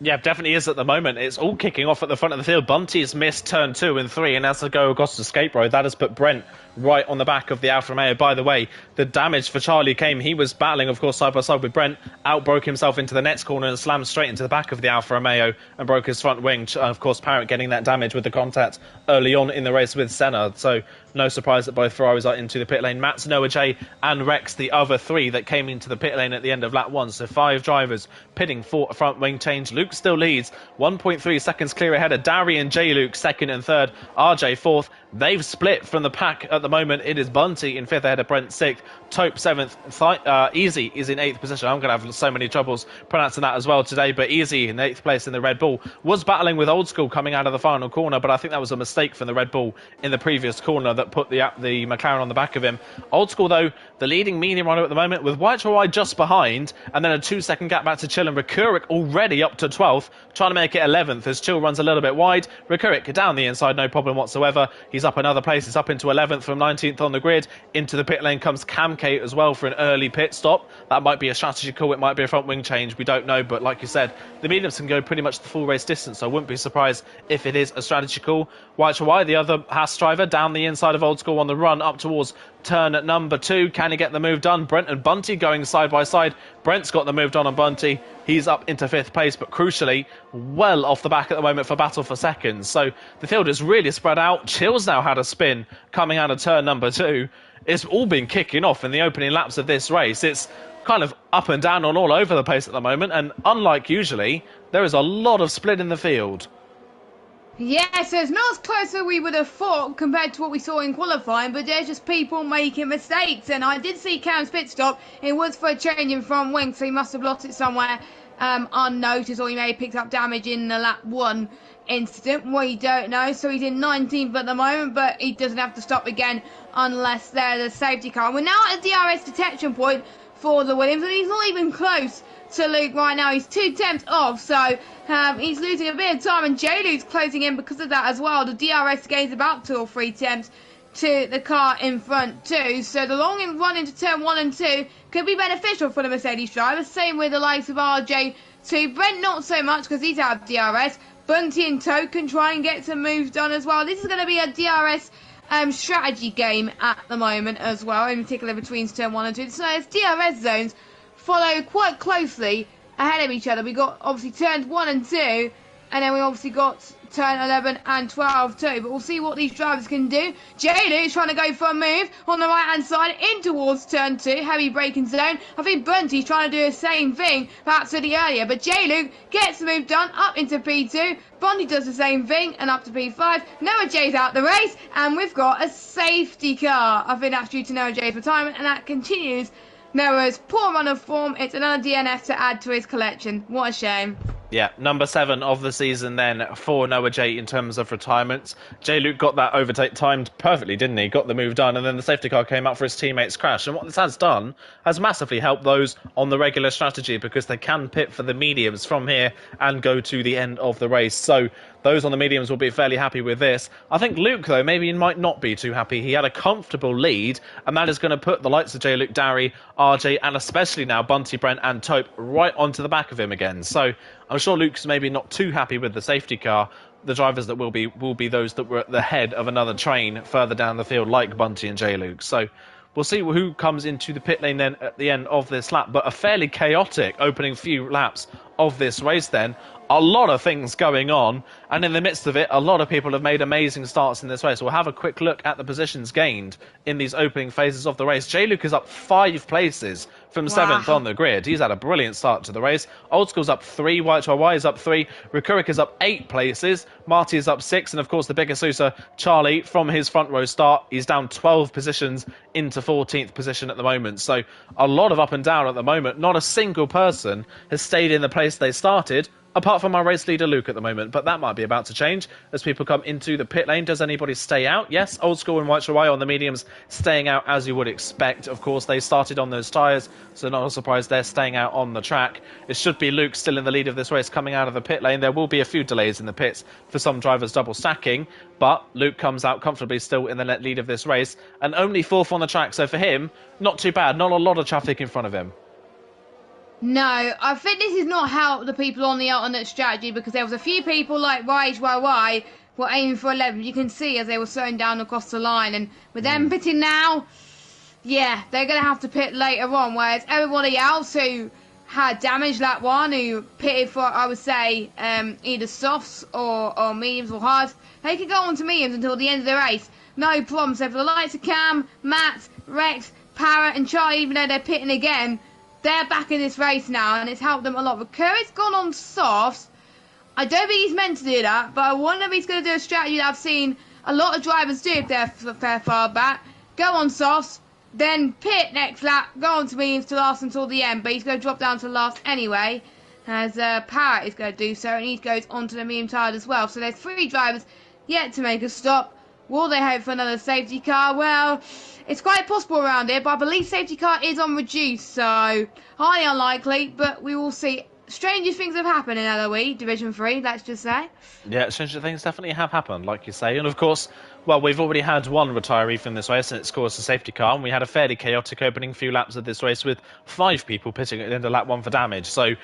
Yeah, definitely is at the moment. It's all kicking off at the front of the field. Bunty's missed turn 2 and 3, and as they go across the escape road, that has put Brent right on the back of the Alfa Romeo. By the way, the damage for Charlie came. He was battling, of course, side by side with Brent, outbroke himself into the next corner and slammed straight into the back of the Alfa Romeo and broke his front wing. Of course, Parrott getting that damage with the contact early on in the race with Senna. So no surprise that both Ferraris are into the pit lane. Mats, Noah J and Rex, the other 3 that came into the pit lane at the end of lap 1. So 5 drivers pitting for a front wing change. Luke still leads, 1.3 seconds clear ahead of Darry and J. Luke, 2nd and 3rd. RJ 4th. They've split from the pack at the moment. It is Bunty in 5th ahead of Brent 6th. Tope 7th. Easy is in 8th position. I'm going to have so many troubles pronouncing that as well today. But Easy in 8th place in the Red Bull. Was battling with Old School coming out of the final corner, but I think that was a mistake from the Red Bull in the previous corner that put the McLaren on the back of him. Old School, though, the leading medium runner at the moment with White Hawaii just behind, and then a 2-second gap back to Chill, and Rekurik already up to 12th, trying to make it 11th as Chill runs a little bit wide. Rekurik down the inside, no problem whatsoever. He's up another place. He's up into 11th from 19th on the grid. Into the pit lane comes Camcate as well for an early pit stop. That might be a strategy call. It might be a front wing change. We don't know. But like you said, the mediums can go pretty much the full race distance. So I wouldn't be surprised if it is a strategy call. White Hawaii, the other Haas driver, down the inside of Old School on the run up towards turn at number 2. Can he get the move done? Brent and Bunty going side by side. Brent's got the move done on Bunty. He's up into 5th place, but crucially, well off the back at the moment for battle for seconds. So the field is really spread out. Chill's now had a spin coming out of turn number 2. It's all been kicking off in the opening laps of this race. It's kind of up and down and all over the place at the moment. And unlike usually, there is a lot of split in the field. Yeah, so it's not as close as we would have thought compared to what we saw in qualifying, but there's just people making mistakes. And I did see Cam's pit stop. It was for a change in front wing, so he must have lost it somewhere unnoticed, or he may have picked up damage in the lap 1 incident. We don't know. So he's in 19th at the moment, but he doesn't have to stop again unless there's a safety car. We're now at a DRS detection point for the Williams, and he's not even close to Luke right now. He's 2 tenths off, so he's losing a bit of time, and J. Luke's closing in because of that as well. The DRS gains about 2 or 3 tenths to the car in front too, so the long run into turn 1 and 2 could be beneficial for the Mercedes drivers. Same with the likes of RJ2. Brent not so much because he's out of DRS. Bunty and Tope can try and get some moves done as well. This is going to be a DRS strategy game at the moment as well, in particular between turn 1 and 2. So it's DRS zones follow quite closely ahead of each other. We got obviously turns 1 and 2, and then we obviously got turn 11 and 12 too. But we'll see what these drivers can do. J. Luke's trying to go for a move on the right hand side in towards turn 2, heavy braking zone. I think Bunty's trying to do the same thing perhaps really earlier, but J. Luke gets the move done up into P2. Bunty does the same thing and up to P5. Noah J's out the race, and we've got a safety car. I think that's due to Noah J's retirement, and that continues Noah's poor run of form. It's another DNF to add to his collection. What a shame. Yeah, number 7 of the season then for Noah J in terms of retirements. J. Luke got that overtake timed perfectly, didn't he? Got the move done, and then the safety car came out for his teammate's crash. And what this has done has massively helped those on the regular strategy, because they can pit for the mediums from here and go to the end of the race. So those on the mediums will be fairly happy with this. I think Luke, though, maybe might not be too happy. He had a comfortable lead, and that is going to put the likes of J. Luke, Darry, RJ, and especially now Bunty, Brent, and Tope right onto the back of him again. So I'm sure Luke's maybe not too happy with the safety car. The drivers that will be those that were at the head of another train further down the field, like Bunty and J. Luke. So we'll see who comes into the pit lane then at the end of this lap. But a fairly chaotic opening few laps of this race then. A lot of things going on, and in the midst of it, a lot of people have made amazing starts in this race. We'll have a quick look at the positions gained in these opening phases of the race. J. Luke is up 5 places from 7th on the grid. He's had a brilliant start to the race. Old School's up 3, White Hawaii is up 3, Rekurik is up 8 places, Marty is up 6, and of course the bigger Sousa, Charlie, from his front row start, he's down 12 positions into 14th position at the moment. So a lot of up and down at the moment. Not a single person has stayed in the place they started, apart from our race leader Luke at the moment, but that might be about to change as people come into the pit lane. Does anybody stay out? Yes, Old School and White Hawaii on the mediums staying out as you would expect. Of course, they started on those tyres, so not a surprise they're staying out on the track. It should be Luke still in the lead of this race coming out of the pit lane. There will be a few delays in the pits for some drivers double stacking, but Luke comes out comfortably still in the lead of this race, and only 4th on the track, so for him, not too bad. Not a lot of traffic in front of him. No, I think this has not helped the people on the alternate strategy because there was a few people like Rage YY were aiming for 11. You can see as they were slowing down across the line, and with them pitting now, yeah, they're going to have to pit later on, whereas everybody else who had damage lap one, who pitted for, I would say, either softs or mediums or hards, they could go on to mediums until the end of the race. No problem. So for the likes of Cam, Matt, Rex, Parrot and Charlie, even though they're pitting again, they're back in this race now, and it's helped them a lot. But Curry's gone on softs. I don't think he's meant to do that, but I wonder if he's going to do a strategy that I've seen a lot of drivers do if they're fair far back. Go on softs, then pit next lap, go on to mediums to last until the end, but he's going to drop down to last anyway, as Parrot is going to do so, and he goes onto the medium tire as well. So there's 3 drivers yet to make a stop. Will they hope for another safety car? Well, it's quite possible around here, but I believe safety car is on reduce, so highly unlikely, but we will see. Strangest things have happened in LOE, Division 3, let's just say. Yeah, stranger things definitely have happened, like you say. And of course, well, we've already had one retiree from this race, and it's caused a safety car, and we had a fairly chaotic opening few laps of this race with 5 people pitting at the end of lap 1 for damage. So,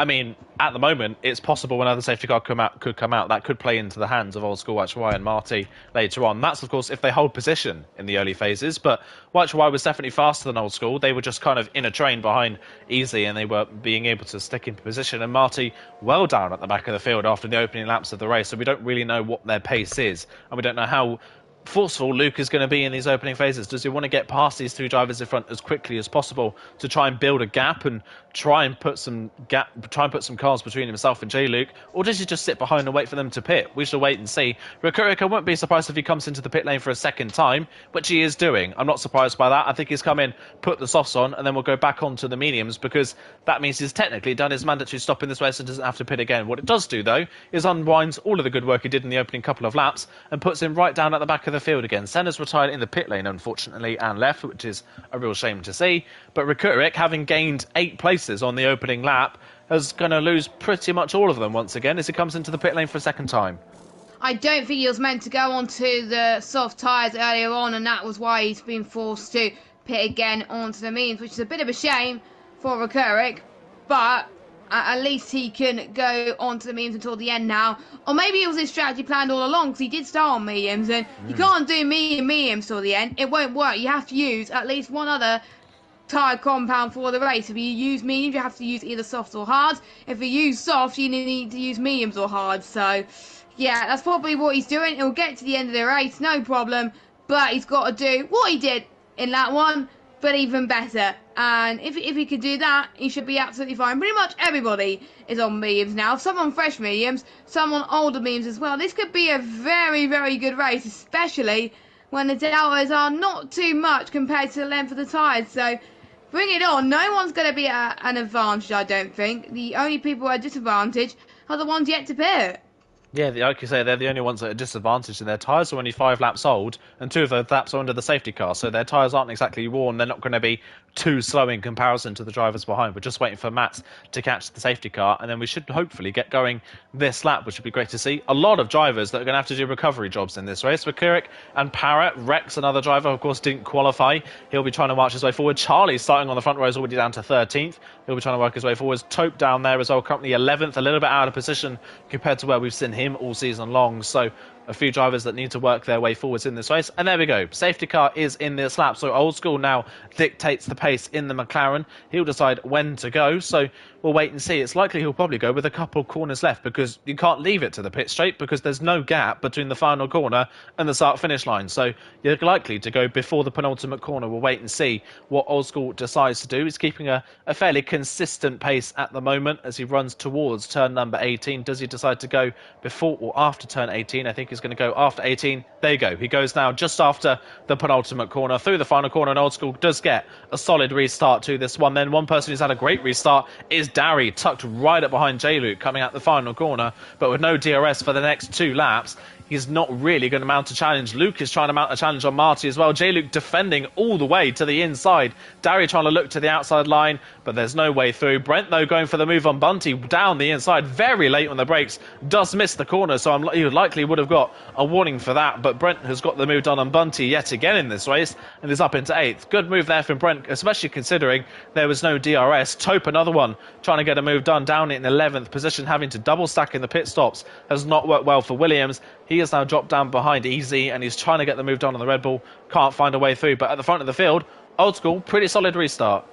I mean, at the moment, it's possible another safety car could come out. That could play into the hands of Old School HY and Marty later on. That's, of course, if they hold position in the early phases. But HY was definitely faster than Old School. They were just kind of in a train behind easily, and they were being able to stick in position. And Marty well down at the back of the field after the opening laps of the race. So we don't really know what their pace is, and we don't know how forceful Luke is going to be in these opening phases. Does he want to get past these 2 drivers in front as quickly as possible to try and build a gap and try and put some cars between himself and J-Luke, or does he just sit behind and wait for them to pit? We shall wait and see. Rakurika won't be surprised if he comes into the pit lane for a second time, which he is doing. I'm not surprised by that. I think he's come in, put the softs on, and then we'll go back onto the mediums, because that means he's technically done his mandatory stop in this race and doesn't have to pit again. What it does do, though, is unwinds all of the good work he did in the opening couple of laps and puts him right down at the back of the field again. Senna's retired in the pit lane, unfortunately, and left, which is a real shame to see. But Rakurik, having gained 8 places on the opening lap, is going to lose pretty much all of them once again as he comes into the pit lane for a second time. I don't think he was meant to go onto the soft tyres earlier on, and that was why he's been forced to pit again onto the mediums, which is a bit of a shame for Rakurik, but at least he can go onto the mediums until the end now. Or maybe it was his strategy planned all along, because he did start on mediums, and you can't do mediums till the end. It won't work. You have to use at least one other tyre compound for the race. If you use mediums, you have to use either soft or hard. If you use soft, you need to use mediums or hard. So, yeah, that's probably what he's doing. He'll get to the end of the race, no problem, but he's got to do what he did in that one, but even better. And if he could do that, he should be absolutely fine. Pretty much everybody is on mediums now. Some on fresh mediums, some on older mediums as well. This could be a very, very good race, especially when the deltas are not too much compared to the length of the tyres. So bring it on. No one's going to be at an advantage, I don't think. The only people at a disadvantage are the ones yet to pit. Yeah, like you say, they're the only ones that are disadvantaged, and their tyres are only 5 laps old, and 2 of those laps are under the safety car, so their tyres aren't exactly worn. They're not going to be too slow in comparison to the drivers behind. We're just waiting for Matt to catch the safety car, and then we should hopefully get going this lap, which would be great to see. A lot of drivers that are going to have to do recovery jobs in this race. Vakurik and Parrot. Rex, another driver, of course, didn't qualify. He'll be trying to march his way forward. Charlie, starting on the front row, is already down to 13th. He'll be trying to work his way forward. Tope down there as well, currently 11th, a little bit out of position compared to where we've seen him all season long. So a few drivers that need to work their way forwards in this race. And there we go. Safety car is in this lap. So Old School now dictates the pace in the McLaren. He'll decide when to go. So we'll wait and see. It's likely he'll probably go with a couple corners left, because you can't leave it to the pit straight because there's no gap between the final corner and the start finish line. So you're likely to go before the penultimate corner. We'll wait and see what Old School decides to do. He's keeping a fairly consistent pace at the moment as he runs towards turn number 18. Does he decide to go before or after turn 18? I think he's going to go after 18. There you go. He goes now just after the penultimate corner through the final corner, and Old School does get a solid restart to this one. Then one person who's had a great restart is Darry, tucked right up behind J-Luke coming out the final corner, but with no DRS for the next 2 laps. he's not really going to mount a challenge. Luke is trying to mount a challenge on Marty as well. J-Luke defending all the way to the inside. Darry trying to look to the outside line, but there's no way through. Brent, though, going for the move on Bunty down the inside very late on the brakes. Does miss the corner, so he likely would have got a warning for that. But Brent has got the move done on Bunty yet again in this race and is up into 8th. Good move there from Brent, especially considering there was no DRS. Tope, another one, trying to get a move done down in 11th position, having to double stack in the pit stops. Has not worked well for Williams. He has now dropped down behind Easy and he's trying to get the move done on the Red Bull. Can't find a way through, but at the front of the field, Old School, pretty solid restart.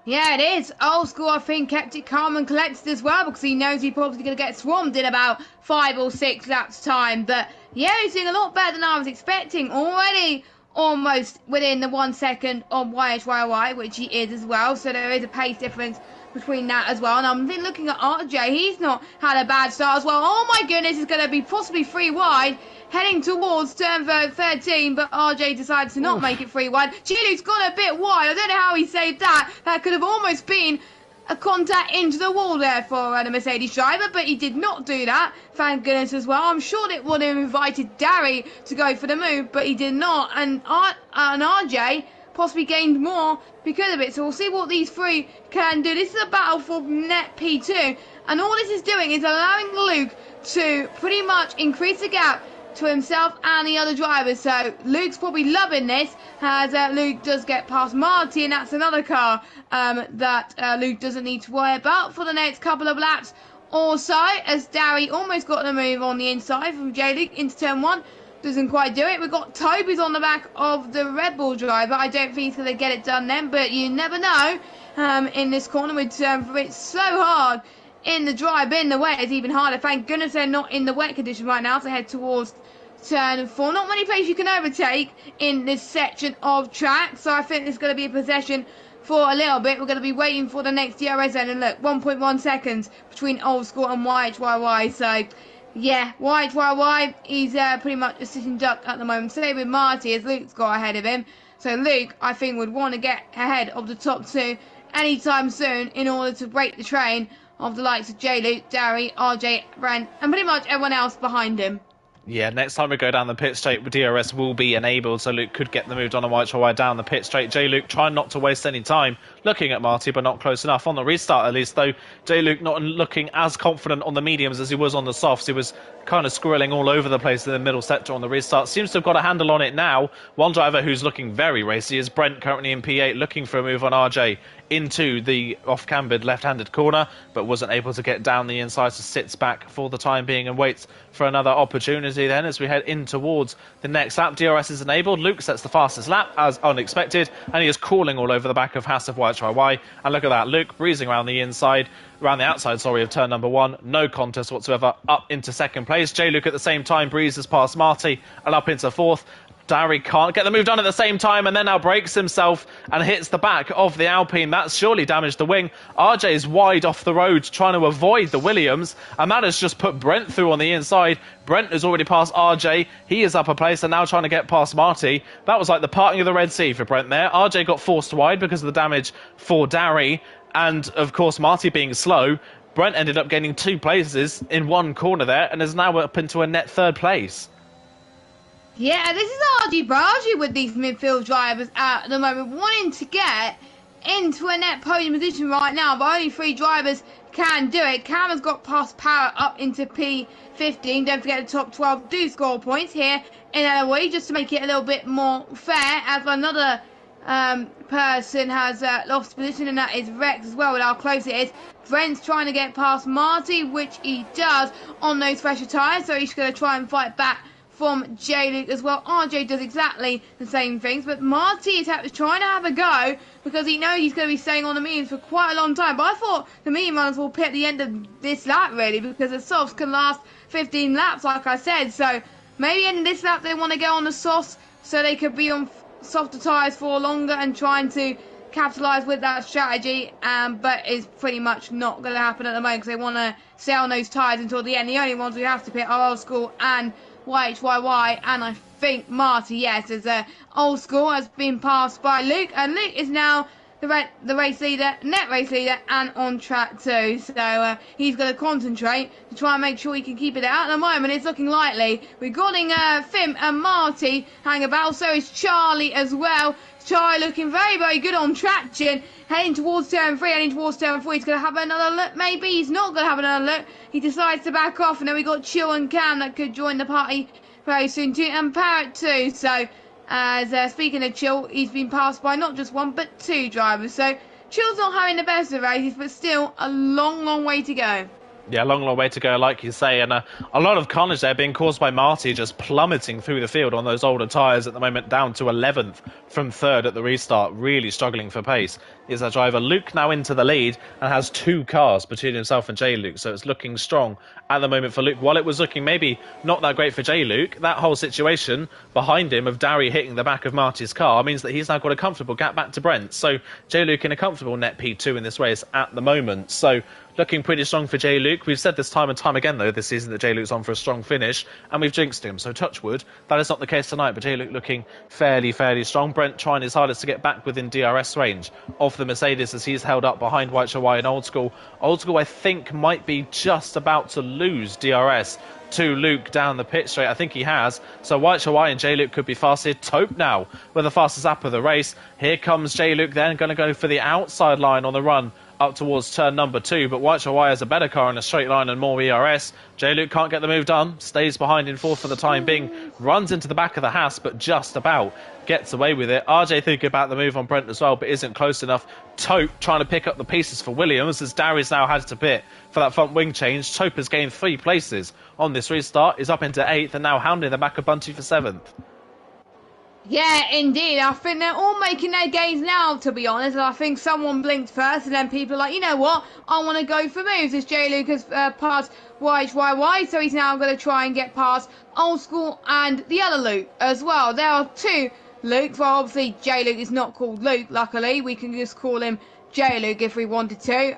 Yeah, it is. Old School, I think, kept it calm and collected as well because he knows he's probably going to get swarmed in about 5 or 6 laps time. But yeah, he's doing a lot better than I was expecting. Already almost within the 1 second on YHYY, which he is as well. So there is a pace difference between that as well. And I'm looking at RJ. He's not had a bad start as well. Oh my goodness, it's going to be possibly 3 wide. Heading towards turn 13, but RJ decides to not make it 3 wide. J-Luke's gone a bit wide. I don't know how he saved that. That could have almost been a contact into the wall there for the Mercedes driver, but he did not do that. Thank goodness as well. I'm sure it would have invited Darry to go for the move, but he did not. And RJ possibly gained more because of it. So we'll see what these 3 can do. This is a battle for net P2, and all this is doing is allowing Luke to pretty much increase the gap to himself and the other drivers. So Luke's probably loving this, as Luke does get past Marty, and that's another car that Luke doesn't need to worry about for the next couple of laps or so, as Darry almost got the move on the inside from J-Luke into turn 1. Doesn't quite do it. We've got Toby's on the back of the Red Bull driver. I don't think he's going to get it done then, but you never know in this corner with turn 3. It's so hard in the dry, but in the wet it's even harder. Thank goodness they're not in the wet condition right now to head towards turn 4. Not many places you can overtake in this section of track, so I think there's going to be a possession for a little bit. We're going to be waiting for the next DRS zone, and look, 1.1 seconds between Old School and YHYY. So yeah, YHYY, he's pretty much a sitting duck at the moment. Same with Marty, as Luke's got ahead of him. So Luke, I think, would want to get ahead of the top 2 anytime soon in order to break the train of the likes of J-Luke, Darry, RJ, Brent, and pretty much everyone else behind him. Yeah, next time we go down the pit straight, DRS will be enabled, so Luke could get the move done on YHY down the pit straight. J-Luke trying not to waste any time looking at Marty, but not close enough. On the restart, at least, though, J-Luke not looking as confident on the mediums as he was on the softs. He was kind of squirreling all over the place in the middle sector on the restart. Seems to have got a handle on it now. One driver who's looking very racy is Brent, currently in P8, looking for a move on RJ into the off-cambered left-handed corner, but wasn't able to get down the inside, so sits back for the time being and waits for another opportunity then as we head in towards the next lap. DRS is enabled. Luke sets the fastest lap as unexpected, and he is crawling all over the back of Haas of YHY. And look at that, Luke breezing around the outside of turn number 1. No contest whatsoever, up into 2nd place. J-Luke at the same time breezes past Marty and up into 4th. Darry can't get the move done at the same time, and then now breaks himself and hits the back of the Alpine. That's surely damaged the wing. RJ is wide off the road trying to avoid the Williams, and that has just put Brent through on the inside. Brent has already passed RJ. He is up a place and now trying to get past Marty. That was like the parting of the Red Sea for Brent there. RJ got forced wide because of the damage for Darry, and of course Marty being slow. Brent ended up gaining 2 places in one corner there and is now up into a net 3rd place. Yeah, this is argy-bargy with these midfield drivers at the moment, wanting to get into a net podium position right now, but only 3 drivers can do it. Cam has got past Power up into P15. Don't forget the top 12 do score points here in Eloise, just to make it a little bit more fair, as another person has lost position, and that is Rex as well, with how close it is. Brent's trying to get past Marty, which he does on those fresher tyres, so he's going to try and fight back from J-Luke as well. RJ does exactly the same things, but Marty is trying to have a go because he knows he's going to be staying on the mediums for quite a long time. But I thought the medium runners will pit at the end of this lap, really, because the softs can last 15 laps, like I said. So maybe in this lap they want to go on the softs so they could be on softer tyres for longer and trying to capitalise with that strategy, but it's pretty much not going to happen at the moment because they want to stay on those tyres until the end. The only ones we have to pit are Old School and YHYY, and I think Marty, yes, as Old School has been passed by Luke, and Luke is now the race leader, net race leader, and on track too. So he's going to concentrate to try and make sure he can keep it out. At the moment, it's looking likely. We're getting Fim and Marty hang about. So is Charlie as well. Charlie looking very, very good on traction. Heading towards turn 3, heading towards turn 4. He's going to have another look. Maybe he's not going to have another look. He decides to back off. And then we got Chill and Cam that could join the party very soon too. And Parrot too. So, as speaking of Chill, he's been passed by not just one, but 2 drivers. So, Chill's not having the best of races, but still a long, long way to go. Yeah, long way to go, like you say, and a lot of carnage there being caused by Marty just plummeting through the field on those older tyres at the moment, down to 11th from 3rd at the restart, really struggling for pace. Is our driver Luke now into the lead and has 2 cars between himself and J-Luke, so it's looking strong at the moment for Luke. While it was looking maybe not that great for J-Luke, that whole situation behind him of Darry hitting the back of Marty's car means that he's now got a comfortable gap back to Brent. So J-Luke in a comfortable net P2 in this race at the moment. So looking pretty strong for J-Luke. We've said this time and time again, though, this season that J-Luke's on for a strong finish, and we've jinxed him. So touch wood, that is not the case tonight, but J-Luke looking fairly strong. Brent trying his hardest to get back within DRS range of the Mercedes as he's held up behind White Hawaii and Old School. Old School, I think, might be just about to lose DRS to Luke down the pit straight. I think he has. So White Hawaii and J-Luke could be fast here. Taupe now with the fastest lap of the race. Here comes J-Luke then, going to go for the outside line on the run up towards turn number 2, but White Hawaii has a better car in a straight line and more ERS. J-Luke can't get the move done, stays behind in 4th for the time being, runs into the back of the Haas, but just about gets away with it. RJ thinking about the move on Brent as well, but isn't close enough. Taupe trying to pick up the pieces for Williams as Darry's now had to pit for that front wing change. Taupe has gained 3 places on this restart, is up into 8th and now hounding the back of Bunty for 7th. Yeah, indeed. I think they're all making their gains now, to be honest. I think someone blinked first, and then people are like, you know what? I want to go for moves. As J-Luke has passed YHYY, so he's now going to try and get past Old School and the other Luke as well. There are 2 Lukes. Well, obviously, J-Luke is not called Luke, luckily. We can just call him J-Luke if we wanted to.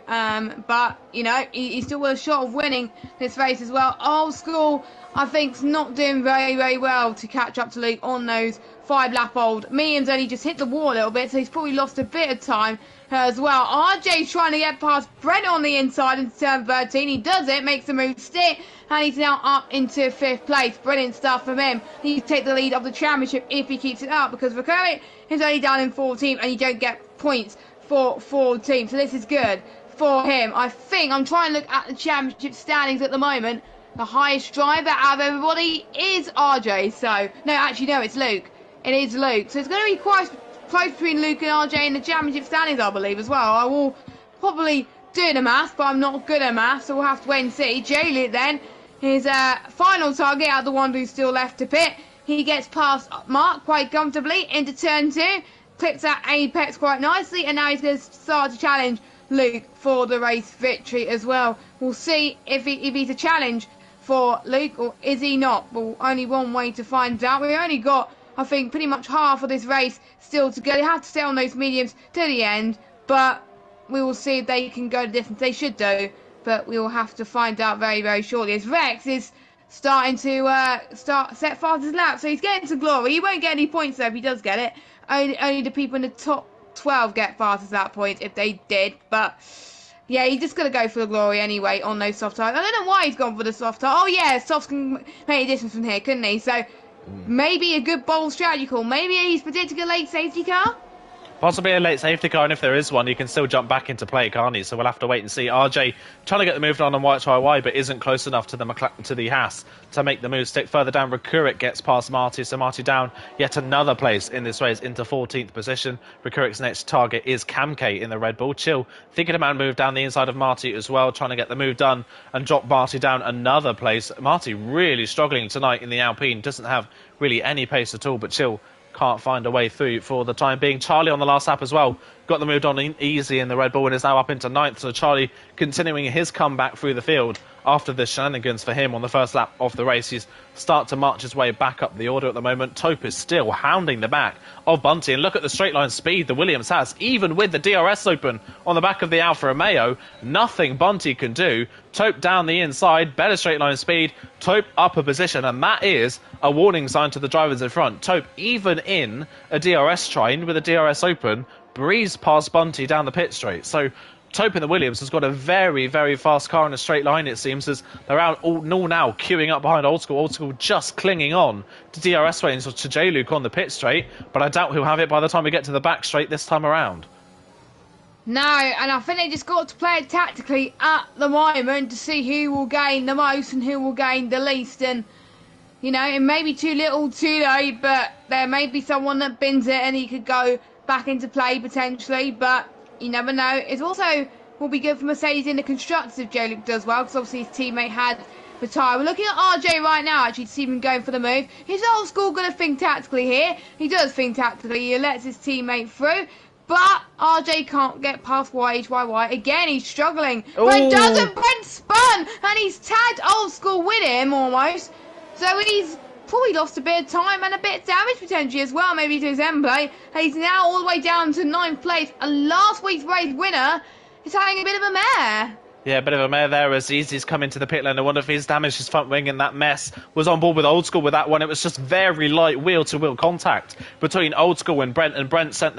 But, you know, he's still got a shot of winning this race as well. Old School, I think, is not doing very, very well to catch up to Luke on those 5-lap-old. Medium's only just hit the wall a little bit, so he's probably lost a bit of time as well. RJ's trying to get past Brent on the inside into turn 13. He does it, makes the move stick, and he's now up into 5th place. Brilliant stuff from him. He can take the lead of the championship if he keeps it up, because Recurrent is only down in 14, and you don't get points for 14. So this is good for him. I think I'm trying to look at the championship standings at the moment. The highest driver out of everybody is RJ. So, no, actually, no, it's Luke. It is Luke. So it's going to be quite close between Luke and RJ in the championship standings, I believe, as well. I will probably do the math, but I'm not good at math, so we'll have to wait and see. J-Luke then, his final target out of the one who's still left to pit. He gets past Mark quite comfortably into turn 2, clips that apex quite nicely, and now he's going to start to challenge Luke for the race victory as well. We'll see if he's a challenge for Luke, or is he not? Well, only one way to find out. We've only got, I think, pretty much half of this race still to go. They have to stay on those mediums to the end, but we will see if they can go the distance. They should do, but we will have to find out very, very shortly. As Rex is starting to set fastest lap, so he's getting to glory. He won't get any points though if he does get it. Only the people in the top 12 get fastest lap points if they did, but yeah, he's just going to go for the glory anyway on those soft tires. I don't know why he's gone for the soft tire. Oh yeah, softs can make a difference from here, couldn't he? So maybe a good bold strategy call. Maybe he's predicting a late safety car. Possibly a late safety car, and if there is one, you can still jump back into play, can't he? So we'll have to wait and see. RJ trying to get the move on White Hawaii, but isn't close enough to the Haas to make the move stick. Further down, Recurrent gets past Marty, so Marty down yet another place in this race into 14th position. Recurrent's next target is Camke in the Red Bull. Chill thinking about move down the inside of Marty as well, trying to get the move done and drop Marty down another place. Marty really struggling tonight in the Alpine, doesn't have really any pace at all, but Chill can't find a way through for the time being. Charlie on the last lap as well got the move on easy in the Red Bull and is now up into 9th. So Charlie continuing his comeback through the field after the shenanigans for him on the first lap of the race. He's start to march his way back up the order at the moment. Tope is still hounding the back of Bunty, and look at the straight line speed the Williams has, even with the DRS open on the back of the Alfa Romeo. Nothing Bunty can do. Tope down the inside, better straight line speed, Tope up a position, and that is a warning sign to the drivers in front. Tope, even in a DRS train with a DRS open, breezed past Bunty down the pit straight. So Tope in the Williams has got a very, very fast car in a straight line, it seems, as they're out all now queuing up behind Old School. Old School just clinging on to DRS lanes or to J-Luke on the pit straight, but I doubt he'll have it by the time we get to the back straight this time around. No, and I think they just got to play it tactically at the moment to see who will gain the most and who will gain the least. And, you know, it may be too little too late, but there may be someone that bins it and he could go back into play potentially, but you never know. It also will be good for Mercedes in the constructors if J-Luke does well, because obviously his teammate had retired. We're looking at RJ right now, actually, to see him going for the move. Is Old School going to think tactically here? He does think tactically. He lets his teammate through. But RJ can't get past YHYY. Again, he's struggling. Ooh. But doesn't Brent spun? And he's tagged Old School with him, almost. So he's probably lost a bit of time and a bit of damage potentially as well, maybe to his end play. And he's now all the way down to 9th place. And last week's race winner is having a bit of a mare. Yeah, a bit of a mare there as Easy's come into the pit lane. I wonder if he's damaged his front wing, and that mess was on board with Old School with that one. It was just very light wheel-to-wheel contact between Old School and Brent sent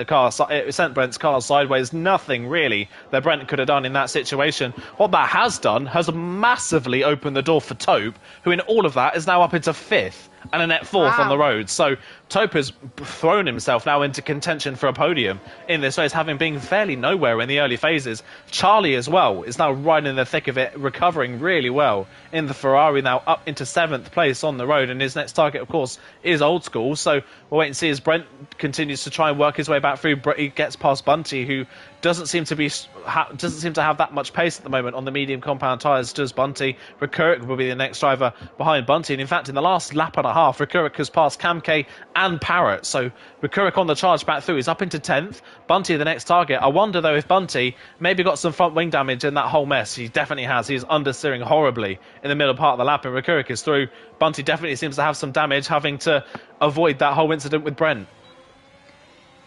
Brent's car sideways. Nothing really that Brent could have done in that situation. What that has done has massively opened the door for Tope, who in all of that is now up into 5th and a net 4th on the road. So Tope has thrown himself now into contention for a podium in this race, having been fairly nowhere in the early phases. Charlie as well is now right in the thick of it, recovering really well in the Ferrari, now up into 7th place on the road, and his next target, of course, is Old School. So we'll wait and see as Brent continues to try and work his way back through. He gets past Bunty, who doesn't seem to have that much pace at the moment on the medium compound tyres. Does Bunty? Rikurik will be the next driver behind Bunty, and in fact in the last lap and a half Rikurik has passed Kamke and Parrott. So Rikurik on the charge back through, he's up into 10th. Bunty the next target. I wonder though if Bunty maybe got some front wing damage in that whole mess. He definitely has. He's understeering horribly in the middle part of the lap, and Rikurik is through. Bunty definitely seems to have some damage, having to avoid that whole incident with Brent.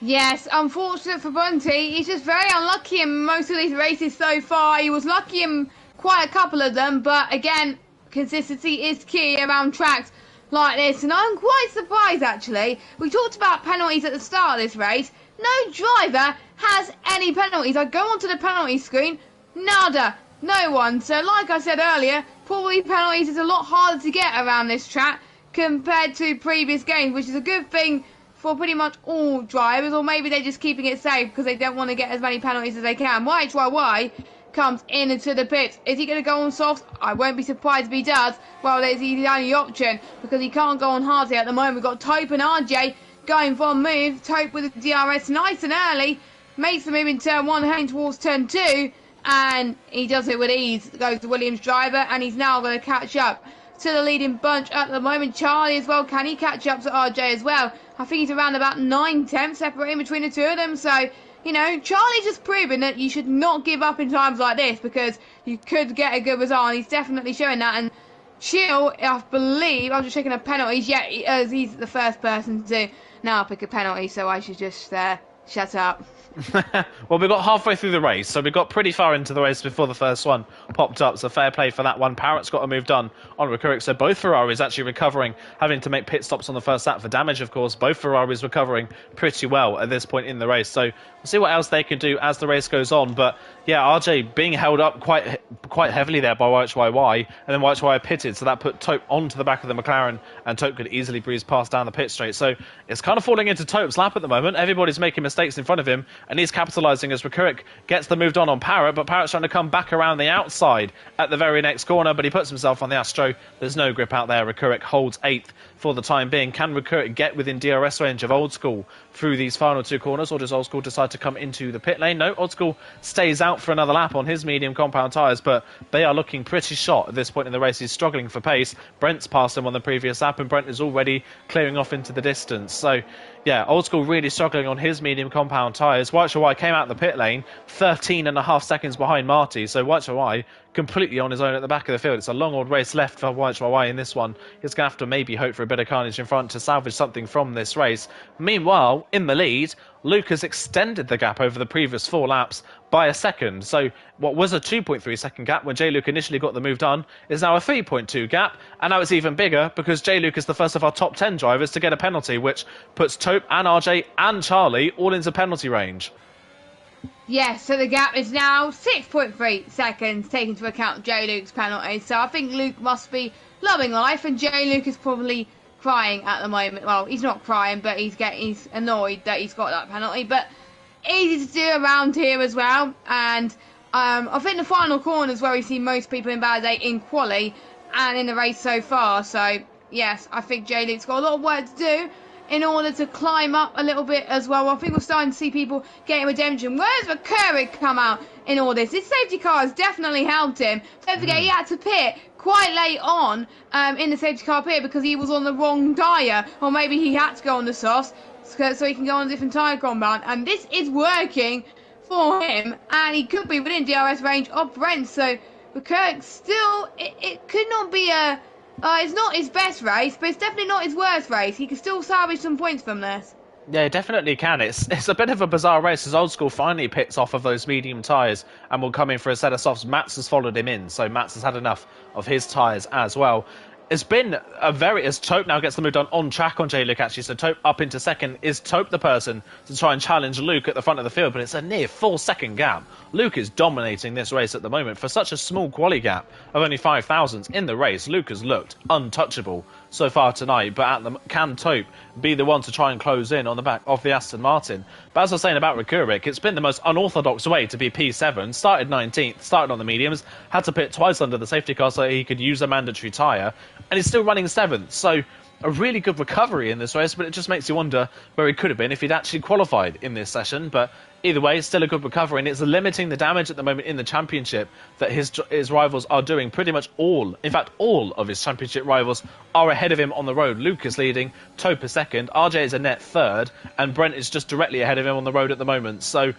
Yes, unfortunate for Bunty. He's just very unlucky in most of these races so far. He was lucky in quite a couple of them, but again, consistency is key around tracks like this. And I'm quite surprised, actually. We talked about penalties at the start of this race. No driver has any penalties. I go onto the penalty screen, nada, no one. So like I said earlier, probably penalties is a lot harder to get around this track compared to previous games, which is a good thing for pretty much all drivers, or maybe they're just keeping it safe because they don't want to get as many penalties as they can. YHYY comes into the pits. Is he going to go on softs? I won't be surprised if he does. Well, there's the only option because he can't go on hards here at the moment. We've got Tope and RJ going for a move. Tope with the DRS nice and early. Makes the move in turn 1, heading towards turn 2. And he does it with ease. Goes the Williams driver, and he's now going to catch up to the leading bunch at the moment. Charlie as well, can he catch up to RJ as well? I think he's around about 9/10 separating between the two of them. So, you know, Charlie's just proven that you should not give up in times like this because you could get a good result, and he's definitely showing that. And Chill, I believe, I'm just checking the penalties. Yeah, he's the first person to now pick a penalty, so I should just shut up. Well, we got halfway through the race, so we got pretty far into the race before the first one popped up, so fair play for that one. Parrott's got a move done on Rikurik, so both Ferraris actually recovering, having to make pit stops on the first lap for damage, of course. Both Ferraris recovering pretty well at this point in the race, so we'll see what else they can do as the race goes on. But yeah, RJ being held up quite heavily there by YHYY, and then YHYY pitted, so that put Tope onto the back of the McLaren, and Tope could easily breeze past down the pit straight. So it's kind of falling into Tope's lap at the moment. Everybody's making mistakes in front of him, and he's capitalising as Rikurik gets the move done on Parrott, but Parrott's trying to come back around the outside at the very next corner, but he puts himself on the Astro. There's no grip out there. Rikurik holds 8th for the time being. Can Rikurik get within DRS range of Old School through these final two corners, or does Old School decide to come into the pit lane? No, Old School stays out for another lap on his medium compound tyres, but they are looking pretty shot at this point in the race. He's struggling for pace. Brent's passed him on the previous lap, and Brent is already clearing off into the distance. So yeah, Old School really struggling on his medium compound tyres. YHY came out the pit lane 13.5 seconds behind Marty, so YHY completely on his own at the back of the field. It's a long old race left for YHY in this one. He's going to have to maybe hope for a bit of carnage in front to salvage something from this race. Meanwhile, in the lead, Luke has extended the gap over the previous 4 laps by a second. So what was a 2.3 second gap when J. Luke initially got the move done is now a 3.2 gap. And now it's even bigger because J. Luke is the first of our top 10 drivers to get a penalty, which puts Tope and RJ and Charlie all into penalty range. Yes, so the gap is now 6.3 seconds, taking into account J. Luke's penalty. So I think Luke must be loving life, and J. Luke is probably crying at the moment. Well, he's not crying, but he's annoyed that he's got that penalty. But easy to do around here as well. And I think the final corner is where we see most people invalidate in quali and in the race so far. So yes, I think J. Luke's got a lot of work to do in order to climb up a little bit as well. I think we're starting to see people getting redemption. Where's Recurric come out in all this? His safety car has definitely helped him. Don't forget, he had to pit quite late on in the safety car pit because he was on the wrong tyre. Or maybe he had to go on the softs so he can go on a different tyre compound. And this is working for him. And he could be within DRS range of Brent. So Recurric still, it could not be a... it's not his best race, but it's definitely not his worst race. He can still salvage some points from this. Yeah, it definitely can. It's a bit of a bizarre race as Old School finally pits off of those medium tyres and will come in for a set of softs. Mats has followed him in, so Mats has had enough of his tyres as well. It's been as Tope now gets the move done on track on J. Luke, actually. So Tope up into second. Is Tope the person to try and challenge Luke at the front of the field? But it's a near 4-second gap. Luke is dominating this race at the moment. For such a small quali gap of only 5 thousandths in the race, Luke has looked untouchable so far tonight. But can Tope be the one to try and close in on the back of the Aston Martin? But as I was saying about Recurric, it's been the most unorthodox way to be P7. Started 19th, started on the mediums, had to pit twice under the safety car so he could use a mandatory tyre. And he's still running 7th, so a really good recovery in this race, but it just makes you wonder where he could have been if he'd actually qualified in this session. But either way, it's still a good recovery, and it's limiting the damage at the moment in the championship that his rivals are doing. Pretty much all of his championship rivals are ahead of him on the road. Luke is leading, Tope is second, RJ is a net third, and Brent is just directly ahead of him on the road at the moment. So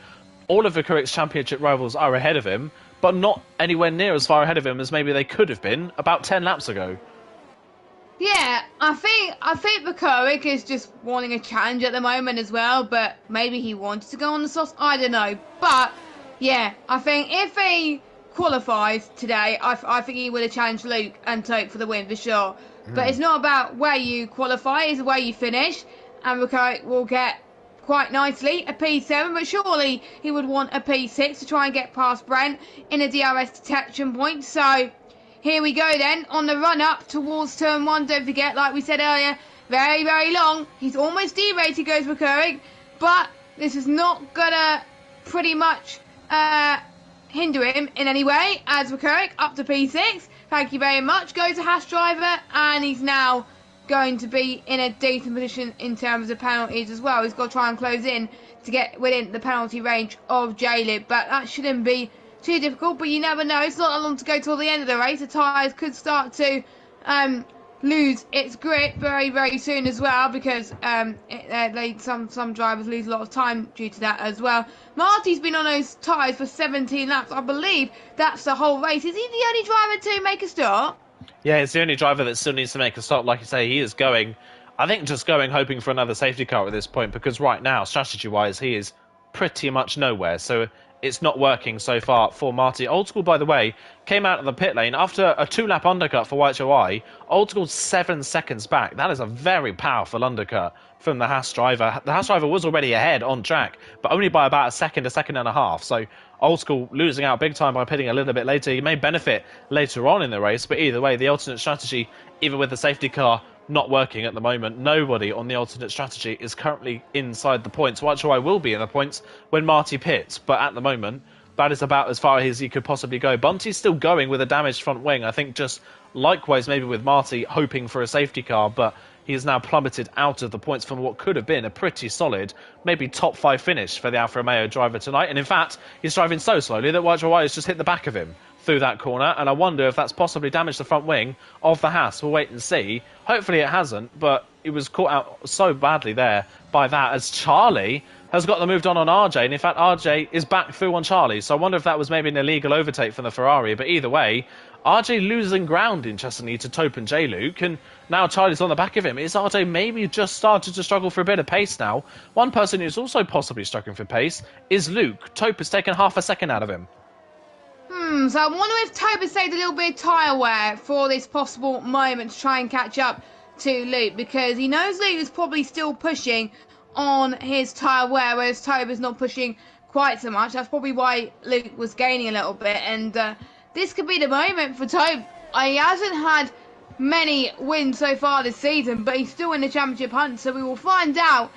all of Recurric's championship rivals are ahead of him, but not anywhere near as far ahead of him as maybe they could have been about 10 laps ago. Yeah, I think Recurric is just wanting a challenge at the moment as well, but maybe he wanted to go on the sauce, I don't know. But yeah, I think if he qualifies today, I think he would have challenged Luke and Tope for the win for sure. But it's not about where you qualify, it's where you finish, and Recurric will get quite nicely a P7, but surely he would want a P6 to try and get past Brent in a DRS detection point. So here we go then, on the run-up towards turn 1. Don't forget, like we said earlier, very, very long. He's almost derated, goes Recurric, but this is not going to pretty much hinder him in any way, as Recurric up to P6. Thank you very much. Goes to Haas driver, and he's now going to be in a decent position in terms of penalties as well. He's got to try and close in to get within the penalty range of J-Lib, but that shouldn't be too difficult, but you never know. It's not that long to go till the end of the race. The tyres could start to lose its grip very, very soon as well, because some drivers lose a lot of time due to that as well. Marty's been on those tyres for 17 laps. I believe that's the whole race. Is he the only driver to make a start? Yeah, it's the only driver that still needs to make a stop. Like you say, he is going, I think just going hoping for another safety car at this point, because right now, strategy-wise, he is pretty much nowhere. So it's not working so far for Marty. Old School, by the way, came out of the pit lane after a 2-lap undercut for YHOI. Old School's 7 seconds back. That is a very powerful undercut from the Haas driver. The Haas driver was already ahead on track, but only by about a second and a half. So Old School losing out big time by pitting a little bit later. He may benefit later on in the race, but either way, the alternate strategy, even with the safety car not working at the moment, nobody on the alternate strategy is currently inside the points. YHOI will be in the points when Marty pits, but at the moment, that is about as far as he could possibly go. Bunty's still going with a damaged front wing. I think just likewise maybe with Marty hoping for a safety car, but he is now plummeted out of the points from what could have been a pretty solid, maybe top 5 finish for the Alfa Romeo driver tonight. And in fact, he's driving so slowly that YHOI has just hit the back of him through that corner, and I wonder if that's possibly damaged the front wing of the Haas. We'll wait and see. Hopefully it hasn't, but it was caught out so badly there by that, as Charlie has got the moved on RJ, and in fact RJ is back through on Charlie, so I wonder if that was maybe an illegal overtake from the Ferrari, but either way, RJ losing ground, interestingly, to Tope and J-Luke, and now Charlie's on the back of him. Is RJ maybe just started to struggle for a bit of pace now? One person who's also possibly struggling for pace is Luke. Tope has taken half a second out of him. So I wonder if Tope has saved a little bit of tyre wear for this possible moment to try and catch up to Luke, because he knows Luke is probably still pushing on his tyre wear, whereas Tope is not pushing quite so much. That's probably why Luke was gaining a little bit, and this could be the moment for Tope. He hasn't had many wins so far this season, but he's still in the championship hunt, so we will find out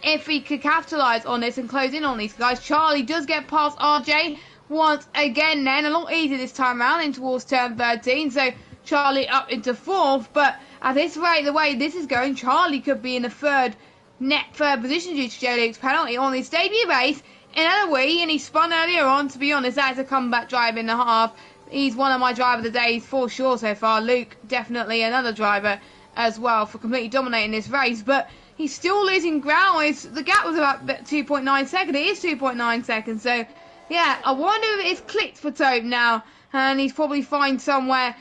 if he could capitalise on this and close in on these guys. Charlie does get past RJ once again then, a lot easier this time around in towards turn 13, so Charlie up into 4th, but at this rate, the way this is going, Charlie could be in the third position due to J-Luke's penalty on his debut race in Eloise, and he spun earlier on. To be honest, that is a comeback drive in the half. He's one of my driver of the days for sure so far. Luke, definitely another driver as well for completely dominating this race, but he's still losing ground. The gap was about 2.9 seconds. It is 2.9 seconds, so yeah, I wonder if it's clicked for Tope now, and he's probably find somewhere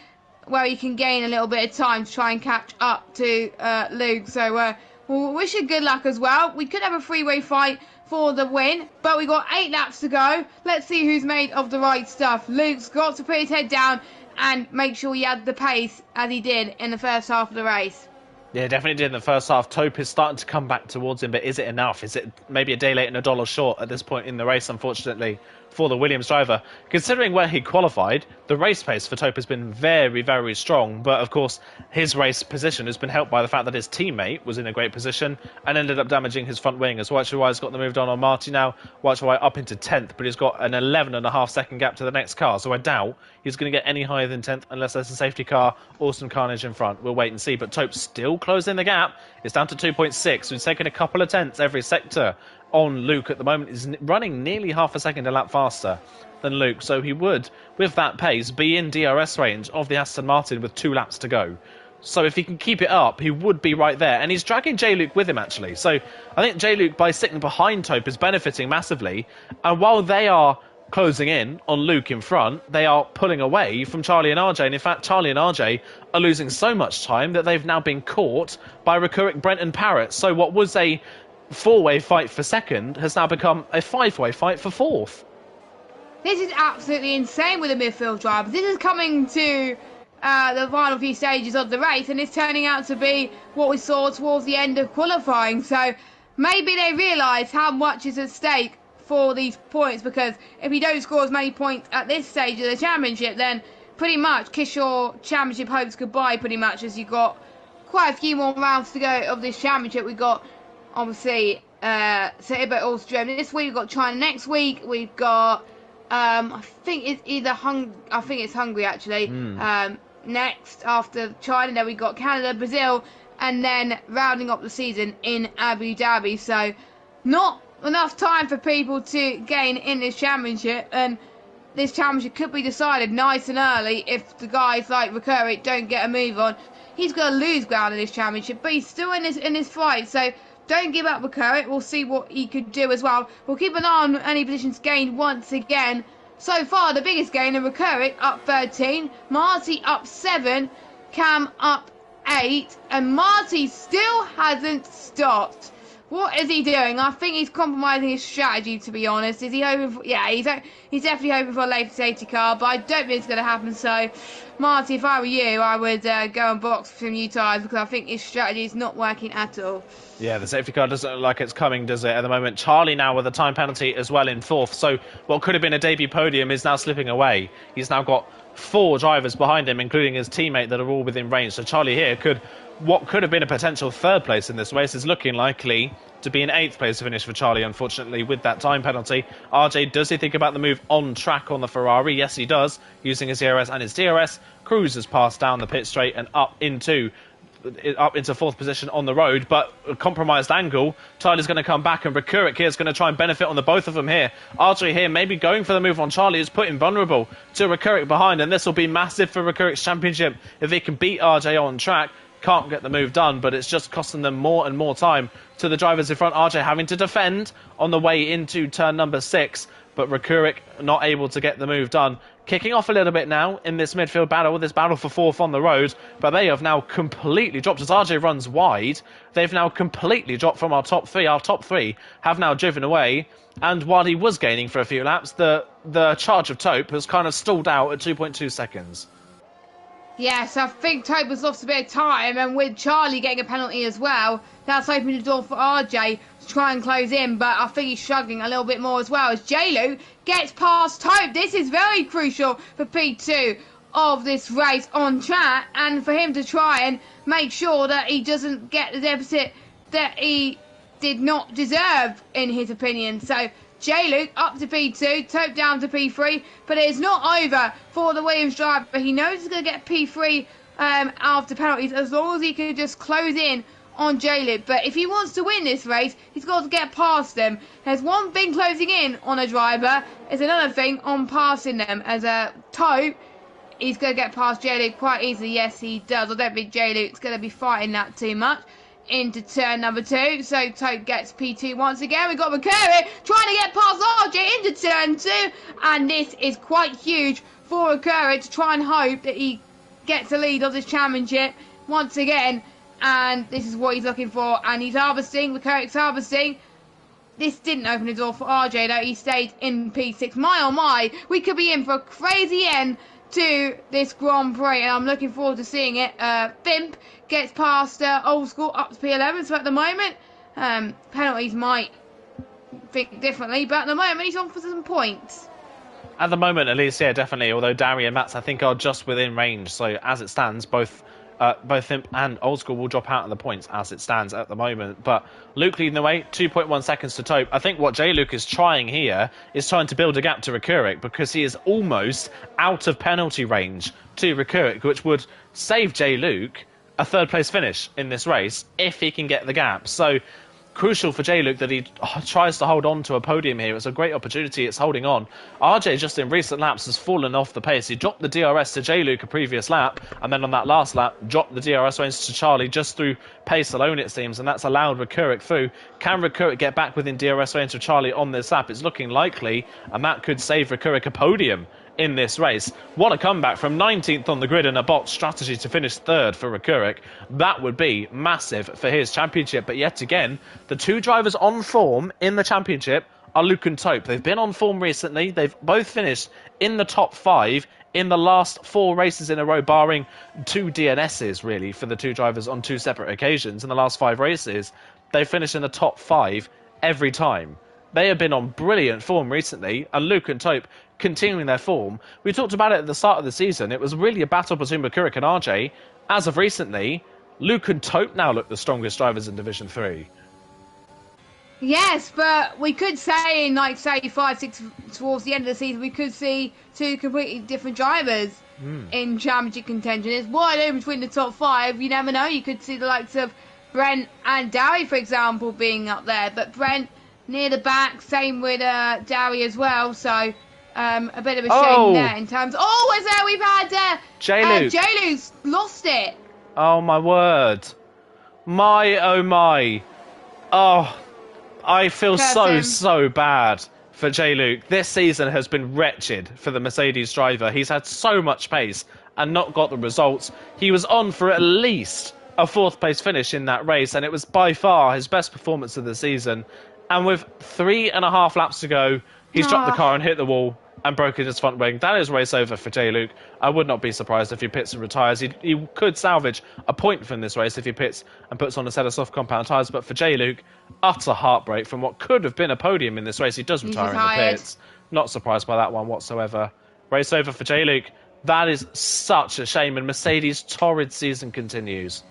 where he can gain a little bit of time to try and catch up to Luke. So we'll wish you good luck as well. We could have a three-way fight for the win, but we got 8 laps to go. Let's see who's made of the right stuff. Luke's got to put his head down and make sure he had the pace as he did in the first half of the race. Yeah, definitely did in the first half. Tope is starting to come back towards him, but is it enough? Is it maybe a day late and a dollar short at this point in the race, unfortunately, for the Williams driver? Considering where he qualified, the race pace for Tope has been very, very strong, but of course, his race position has been helped by the fact that his teammate was in a great position and ended up damaging his front wing, as Whiteway's got the moved on Marty now. Whiteway up into 10th, but he's got an 11.5 second gap to the next car, so I doubt he's going to get any higher than 10th unless there's a safety car or some carnage in front. We'll wait and see, but Tope's still closing the gap. It's down to 2.6, so he's taken a couple of tenths every sector on Luke at the moment. He's running nearly half a second a lap faster than Luke, so he would, with that pace, be in DRS range of the Aston Martin with 2 laps to go. So if he can keep it up, he would be right there, and he's dragging J-Luke with him actually. So I think J-Luke, by sitting behind Tope, is benefiting massively, and while they are closing in on Luke in front, they are pulling away from Charlie and RJ, and in fact Charlie and RJ are losing so much time that they've now been caught by Recurrick, Brent and Parrott. So what was a 4-way fight for second has now become a 5-way fight for 4th. This is absolutely insane with the midfield drivers. This is coming to the final few stages of the race, and it's turning out to be what we saw towards the end of qualifying. So maybe they realise how much is at stake for these points, because if you don't score as many points at this stage of the championship, then pretty much kiss your championship hopes goodbye, pretty much, as you've got quite a few more rounds to go of this championship. We've got obviously Ibbo, Autodrome this week, we've got China next week, we've got I think it's Hungary actually. Next after China, then we've got Canada, Brazil, and then rounding up the season in Abu Dhabi. So not enough time for people to gain in this championship, and this championship could be decided nice and early if the guys like Recurrick don't get a move on. He's going to lose ground in this championship, but he's still in this fight, so don't give up Recurrick. We'll see what he could do as well. We'll keep an eye on any positions gained once again. So far, the biggest gain of Recurrick up 13, Marty up 7, Cam up 8, and Marty still hasn't stopped. What is he doing? I think he's compromising his strategy, to be honest. Is he hoping for... Yeah, he's definitely hoping for a late safety car, but I don't think it's going to happen. So, Marty, if I were you, I would go and box for some new tyres, because I think his strategy is not working at all. Yeah, the safety car doesn't look like it's coming, does it, at the moment? Charlie now with a time penalty as well in 4th. So what could have been a debut podium is now slipping away. He's now got 4 drivers behind him, including his teammate, that are all within range. So Charlie here what could have been a potential 3rd place in this race is looking likely to be an 8th place finish for Charlie, unfortunately, with that time penalty. RJ, does he think about the move on track on the Ferrari? Yes, he does, using his ERS and his DRS. Cruz has passed down the pit straight and up into up into 4th position on the road, but a compromised angle. Charlie's going to come back, and Rakurik here is going to try and benefit on the both of them here. RJ here maybe going for the move on Charlie is put him vulnerable to Rakurik behind, and this will be massive for Rakurik's championship if he can beat RJ on track. Can't get the move done, but it's just costing them more and more time to the drivers in front. RJ having to defend on the way into turn number 6, but Rakurik not able to get the move done. Kicking off a little bit now in this midfield battle, this battle for 4th on the road, but they have now completely dropped. As RJ runs wide, they've now completely dropped from our top 3. Our top 3 have now driven away, and while he was gaining for a few laps, the charge of Taupe has kind of stalled out at 2.2 seconds. Yes, I think Taupe has lost a bit of time, and with Charlie getting a penalty as well, that's opened the door for RJ to try and close in, but I think he's struggling a little bit more as well as J-Luke gets past Taupe. This is very crucial for P2 of this race on track, and for him to try and make sure that he doesn't get the deficit that he did not deserve, in his opinion. So J-Luke up to P2, Taupe down to P3, but it is not over for the Williams driver. He knows he's going to get P3 after penalties, as long as he can just close in on J-Luke. But if he wants to win this race, he's got to get past them. There's one thing closing in on a driver, there's another thing on passing them. As a Taupe, he's going to get past J-Luke quite easily. Yes, he does. I don't think J-Luke's going to be fighting that too much into turn number 2, so Taupe gets P2 once again. We've got Rakurik trying to get past RJ into turn 2, and this is quite huge for Rakurik to try and hope that he gets the lead of this championship once again, and this is what he's looking for, and he's harvesting. Rakurik's harvesting. This didn't open the door for RJ though. He stayed in P6. My oh my, we could be in for a crazy end to this Grand Prix, and I'm looking forward to seeing it. Fimp gets past Old School up to P11, so at the moment, penalties might think differently, but at the moment he's on for some points. At the moment, at least, yeah, definitely, although Dari and Mats, I think, are just within range, so as it stands, both Fimp and Old School will drop out of the points as it stands at the moment. But Luke leading the way, 2.1 seconds to Taupe. I think what J-Luke is trying here is trying to build a gap to Rakurik, because he is almost out of penalty range to Rakurik, which would save J-Luke a 3rd place finish in this race if he can get the gap. So crucial for J-Luke that he tries to hold on to a podium here. It's a great opportunity. It's holding on. RJ just in recent laps has fallen off the pace. He dropped the DRS to J-Luke a previous lap, and then on that last lap dropped the DRS range to Charlie just through pace alone, it seems, and that's allowed Rakurik through. Can Rakurik get back within DRS range of Charlie on this lap? It's looking likely, and that could save Rakurik a podium in this race. What a comeback from 19th on the grid and a bot strategy to finish 3rd for Rakurik. That would be massive for his championship. But yet again, the 2 drivers on form in the championship are Luke and Taupe. They've been on form recently. They've both finished in the top 5 in the last 4 races in a row, barring 2 DNSs, really, for the 2 drivers on 2 separate occasions. In the last 5 races, they've finished in the top 5 every time. They have been on brilliant form recently, and Luke and Taupe continuing their form. We talked about it at the start of the season. It was really a battle between Rakurik and RJ. As of recently, Luke and Taupe now look the strongest drivers in Division 3. Yes, but we could say in, like, say, 5, 6 towards the end of the season, we could see 2 completely different drivers in championship contention. It's wide open between the top 5. You never know. You could see the likes of Brent and Dowie, for example, being up there. But Brent near the back, same with Dowie as well. So a bit of a shame there in terms. Oh, is there? We've had J-Luke. J-Luke's lost it. Oh my word! My oh my! Oh, I feel so bad for J-Luke. This season has been wretched for the Mercedes driver. He's had so much pace and not got the results. He was on for at least a 4th place finish in that race, and it was by far his best performance of the season. And with 3.5 laps to go, he's dropped the car and hit the wall and broken his front wing. That is race over for J-Luke. I would not be surprised if he pits and retires. He could salvage a point from this race if he pits and puts on a set of soft compound tyres. But for J-Luke, utter heartbreak from what could have been a podium in this race. He does retire in the pits. Not surprised by that one whatsoever. Race over for J-Luke. That is such a shame, and Mercedes' torrid season continues.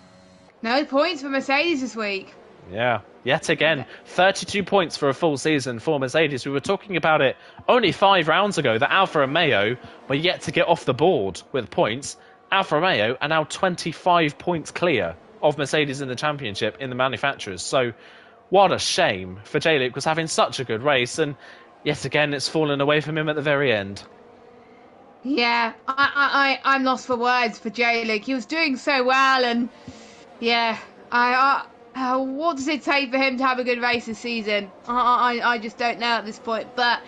No points for Mercedes this week. Yeah, yet again, 32 points for a full season for Mercedes. We were talking about it only 5 rounds ago that Alfa Romeo were yet to get off the board with points. Alfa Romeo are now 25 points clear of Mercedes in the championship in the manufacturers. So what a shame, for J-Luke was having such a good race, and yet again it's fallen away from him at the very end. Yeah, I'm lost for words for J-Luke. He was doing so well, and yeah, what does it take for him to have a good race this season? I just don't know at this point, but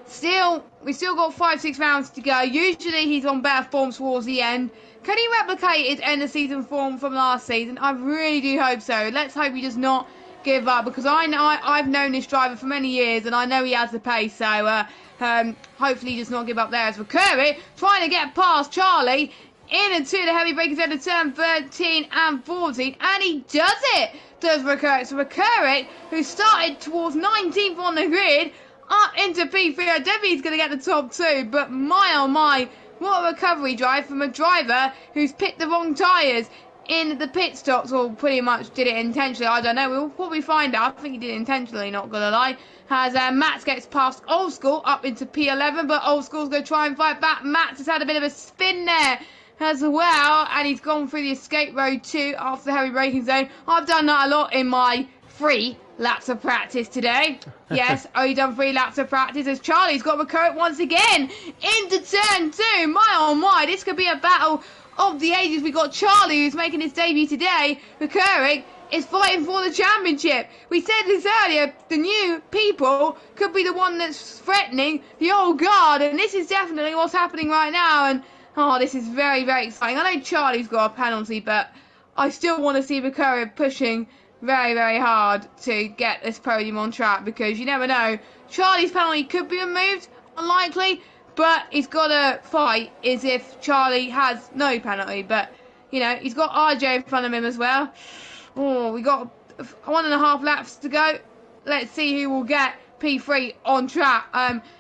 still, we still got 5-6 rounds to go. Usually he's on better form towards the end. Can he replicate his end of season form from last season? I really do hope so. Let's hope he does not give up, because I've known this driver for many years, and I know he has the pace, so hopefully he does not give up there. As Recurrent trying to get past Charlie into the heavy breakers end of turn 13 and 14, and he does it, does Recurrent. So Recurrent, who started towards 19th on the grid, up into P3. I don't think he's going to get the top two, but my oh my, what a recovery drive from a driver who's picked the wrong tyres in the pit stops, or pretty much did it intentionally. I don't know, we'll probably find out. I think he did it intentionally, not gonna lie. As Max gets past Old School up into P11, but Old School's gonna try and fight back. Max has had a bit of a spin there as well, and he's gone through the escape road too after the heavy braking zone. I've done that a lot in my 3 laps of practice today. Yes, only done 3 laps of practice, as Charlie's got Recurrent once again into turn 2. My oh my, this could be a battle of the ages. We got Charlie, who's making his debut today. Recurring is fighting for the championship. We said this earlier, the new people could be the one that's threatening the old guard, and this is definitely what's happening right now. And oh, this is very, very exciting. I know Charlie's got a penalty, but I still want to see Recurring pushing very, very hard to get this podium on track, because you never know. Charlie's penalty could be removed, unlikely, but he's got to fight as if Charlie has no penalty. But, you know, he's got RJ in front of him as well. Oh, we got 1.5 laps to go. Let's see who will get P3 on track.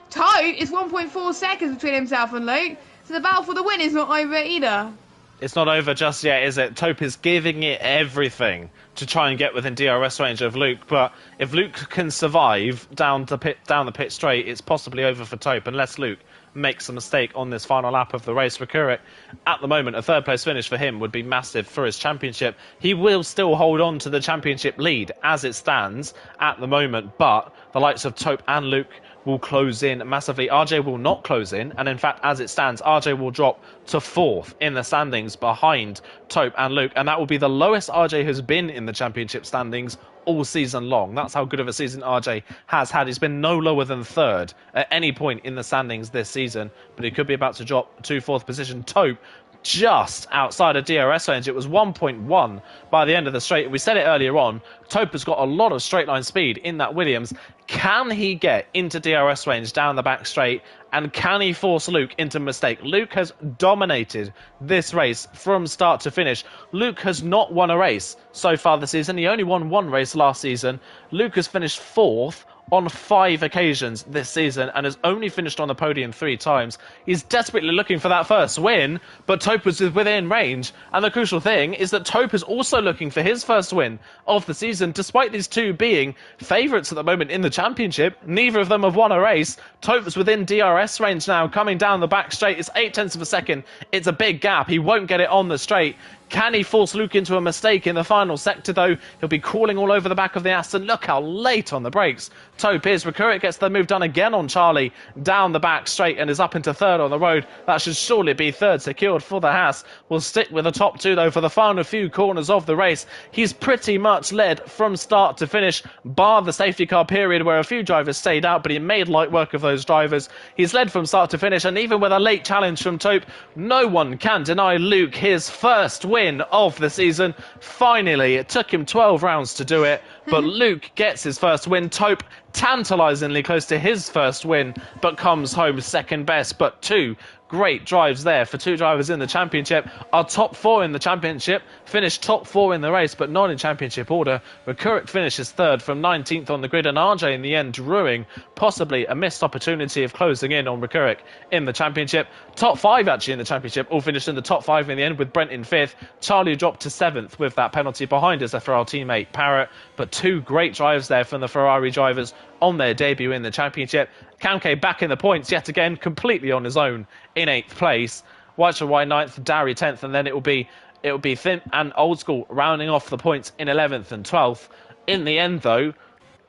Toad is 1.4 seconds between himself and Luke, so the battle for the win is not over either. It's not over just yet, is it? Tope is giving it everything to try and get within DRS range of Luke, but if Luke can survive down the pit straight, it's possibly over for Tope, unless Luke makes a mistake on this final lap of the race. Recurrent, at the moment, a third place finish for him would be massive for his championship. He will still hold on to the championship lead as it stands at the moment, but the likes of Tope and Luke will close in massively. RJ will not close in, and in fact, as it stands, RJ will drop to 4th in the standings behind Tope and Luke, and that will be the lowest RJ has been in the championship standings all season long. That's how good of a season RJ has had. He's been no lower than 3rd at any point in the standings this season, but he could be about to drop to 4th position. Tope just outside of DRS range. It was 1.1 by the end of the straight. We said it earlier on, Tope has got a lot of straight line speed in that Williams. Can he get into DRS range down the back straight, and can he force Luke into a mistake? Luke has dominated this race from start to finish. Luke has not won a race so far this season. He only won 1 race last season. Luke has finished 4th on 5 occasions this season and has only finished on the podium 3 times. He's desperately looking for that first win, but Tope was within range. And the crucial thing is that Tope is also looking for his first win of the season. Despite these two being favourites at the moment in the championship, neither of them have won a race. Tope is within DRS range now, coming down the back straight. It's 0.8 of a second. It's a big gap. He won't get it on the straight. Can he force Luke into a mistake in the final sector, though? He'll be crawling all over the back of the Aston. Look how late on the brakes Tope is. Recurrent gets the move done again on Charlie down the back straight and is up into 3rd on the road. That should surely be 3rd secured for the Haas. We'll stick with the top 2, though, for the final few corners of the race. He's pretty much led from start to finish, bar the safety car period where a few drivers stayed out, but he made light work of those drivers. He's led from start to finish, and even with a late challenge from Tope, no one can deny Luke his first win of the season. Finally, it took him 12 rounds to do it, but Luke gets his first win. Tope tantalisingly close to his first win, but comes home second best. But 2 great drives there for 2 drivers in the championship. Our top 4 in the championship finished top 4 in the race, but not in championship order. Recurrent finishes 3rd from 19th on the grid, and RJ in the end drawing possibly a missed opportunity of closing in on Recurrent in the championship. Top 5 actually in the championship, all finished in the top 5 in the end, with Brent in 5th. Charlie dropped to 7th with that penalty behind his Ferrari teammate Parrott, but 2 great drives there from the Ferrari drivers on their debut in the championship. Kamke back in the points yet again, completely on his own in 8th place. Whiteshire 9th, Dowry 10th, and then it will be it would be Finn and Old School rounding off the points in 11th and 12th. In the end, though,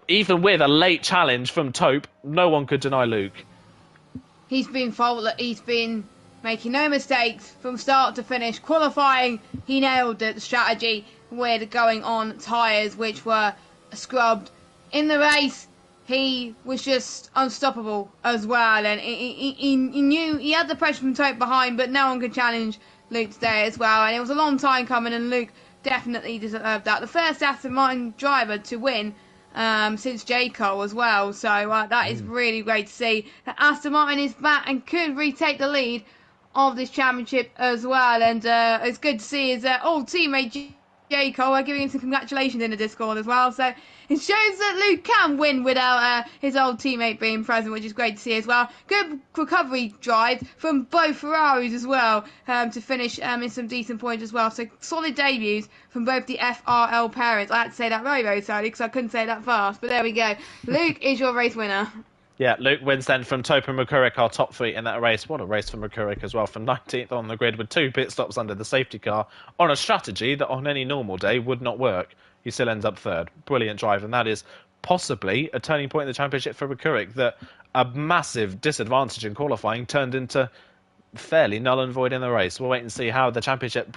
even with a late challenge from Taupe, no one could deny Luke. He's been faultless. He's been making no mistakes from start to finish. Qualifying, he nailed the strategy with going on tyres which were scrubbed. In the race, he was just unstoppable as well, and he knew he had the pressure from Taupe behind, but no one could challenge Luke today as well. And it was a long time coming, and Luke definitely deserved that. The first Aston Martin driver to win since J. Cole as well, so that is really great to see that Aston Martin is back and could retake the lead of this championship as well. And it's good to see his old teammate J. Cole giving him some congratulations in the Discord as well. So it shows that Luke can win without his old teammate being present, which is great to see as well. Good recovery drive from both Ferraris as well to finish in some decent points as well. So solid debuts from both the FRL parents. I had to say that very, very slowly because I couldn't say that fast. But there we go. Luke is your race winner. Yeah, Luke wins then from Taupe and McCurrick, our top three in that race. What a race for McCurrick as well, from 19th on the grid with 2 pit stops under the safety car on a strategy that on any normal day would not work. He still ends up third. Brilliant drive, and that is possibly a turning point in the championship for McCurrick, that a massive disadvantage in qualifying turned into fairly null and void in the race. We'll wait and see how the championship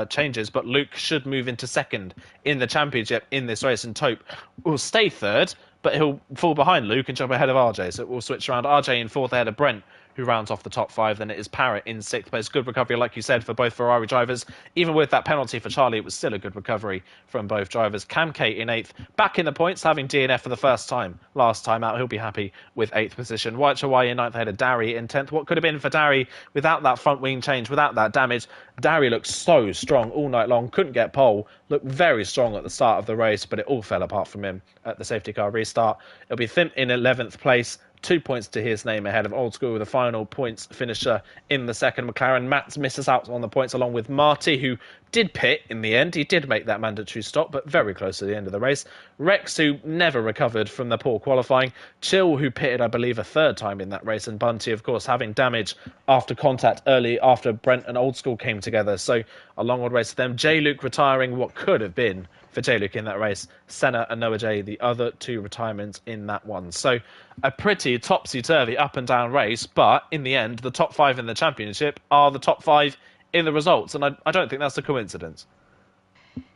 changes, but Luke should move into second in the championship in this race, and Taupe will stay third, but he'll fall behind Luke and jump ahead of RJ. So it will switch around. RJ in fourth ahead of Brent, who rounds off the top 5. Then it is Parrott in 6th place. Good recovery, like you said, for both Ferrari drivers. Even with that penalty for Charlie, it was still a good recovery from both drivers. Cam Kate in 8th, back in the points, having DNF for the first time. Last time out, he'll be happy with 8th position. White Chawai in 9th ahead of Dari in 10th. What could have been for Dari without that front wing change, without that damage? Dari looked so strong all night long, couldn't get pole, looked very strong at the start of the race, but it all fell apart from him at the safety car restart. It'll be Finn in 11th place, 2 points to his name ahead of Old School, the final points finisher in the second McLaren. Mats misses out on the points along with Marty, who did pit in the end. He did make that mandatory stop, but very close to the end of the race. Rex, who never recovered from the poor qualifying. Chill, who pitted, I believe, a 3rd time in that race. And Bunty, of course, having damage after contact early after Brent and Old School came together. So a long old race for them. J. Luke retiring what could have been for J. Luke in that race. Senna and Noah J, the other 2 retirements in that one. So a pretty topsy-turvy up and down race, but in the end, the top 5 in the championship are the top 5 in the results, and I don't think that's a coincidence.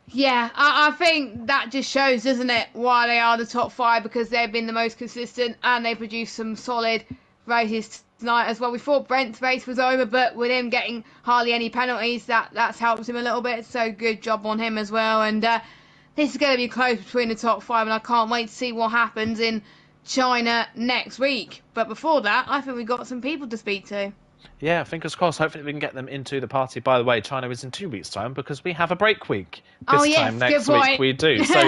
Yeah, I think that just shows, doesn't it, why they are the top 5, because they've been the most consistent and they produced some solid races tonight as well. We thought Brent's race was over, but with him getting hardly any penalties, that's helped him a little bit, so good job on him as well. And this is going to be close between the top 5, and I can't wait to see what happens in China next week. But before that, I think we've got some people to speak to. Yeah, fingers crossed. Hopefully we can get them into the party. By the way, China is in 2 weeks' time because we have a break week. This time next week we do. So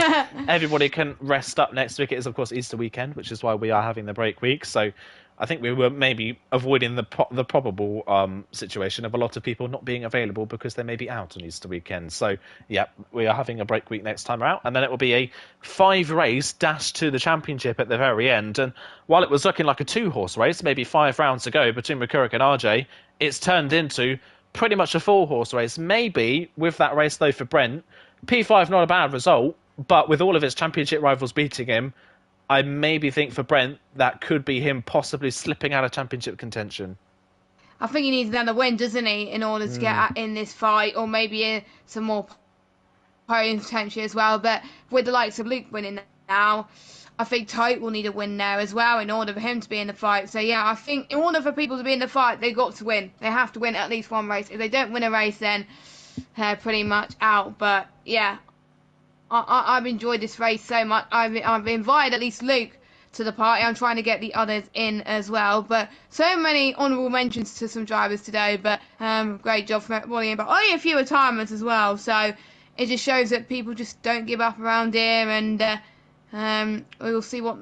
everybody can rest up next week. It is, of course, Easter weekend, which is why we are having the break week. So I think we were maybe avoiding the probable situation of a lot of people not being available because they may be out on Easter weekend. So, yeah, we are having a break week next time around. And then it will be a 5-race dash to the championship at the very end. And while it was looking like a 2-horse race, maybe 5 rounds to go between McCurrick and RJ, it's turned into pretty much a 4-horse race. Maybe with that race, though, for Brent, P5 not a bad result, but with all of his championship rivals beating him, I maybe think for Brent, that could be him possibly slipping out of championship contention. I think he needs another win, doesn't he, in order to get in this fight, or maybe some more podium potential as well. But with the likes of Luke winning now, I think Taupe will need a win there as well in order for him to be in the fight. So, yeah, I think in order for people to be in the fight, they've got to win. They have to win at least one race. If they don't win a race, then they're pretty much out. But, yeah, I've enjoyed this race so much. I've invited at least Luke to the party. I'm trying to get the others in as well. But so many honourable mentions to some drivers today. But great job from everybody. But only a few retirements as well. So it just shows that people just don't give up around here. And we will see what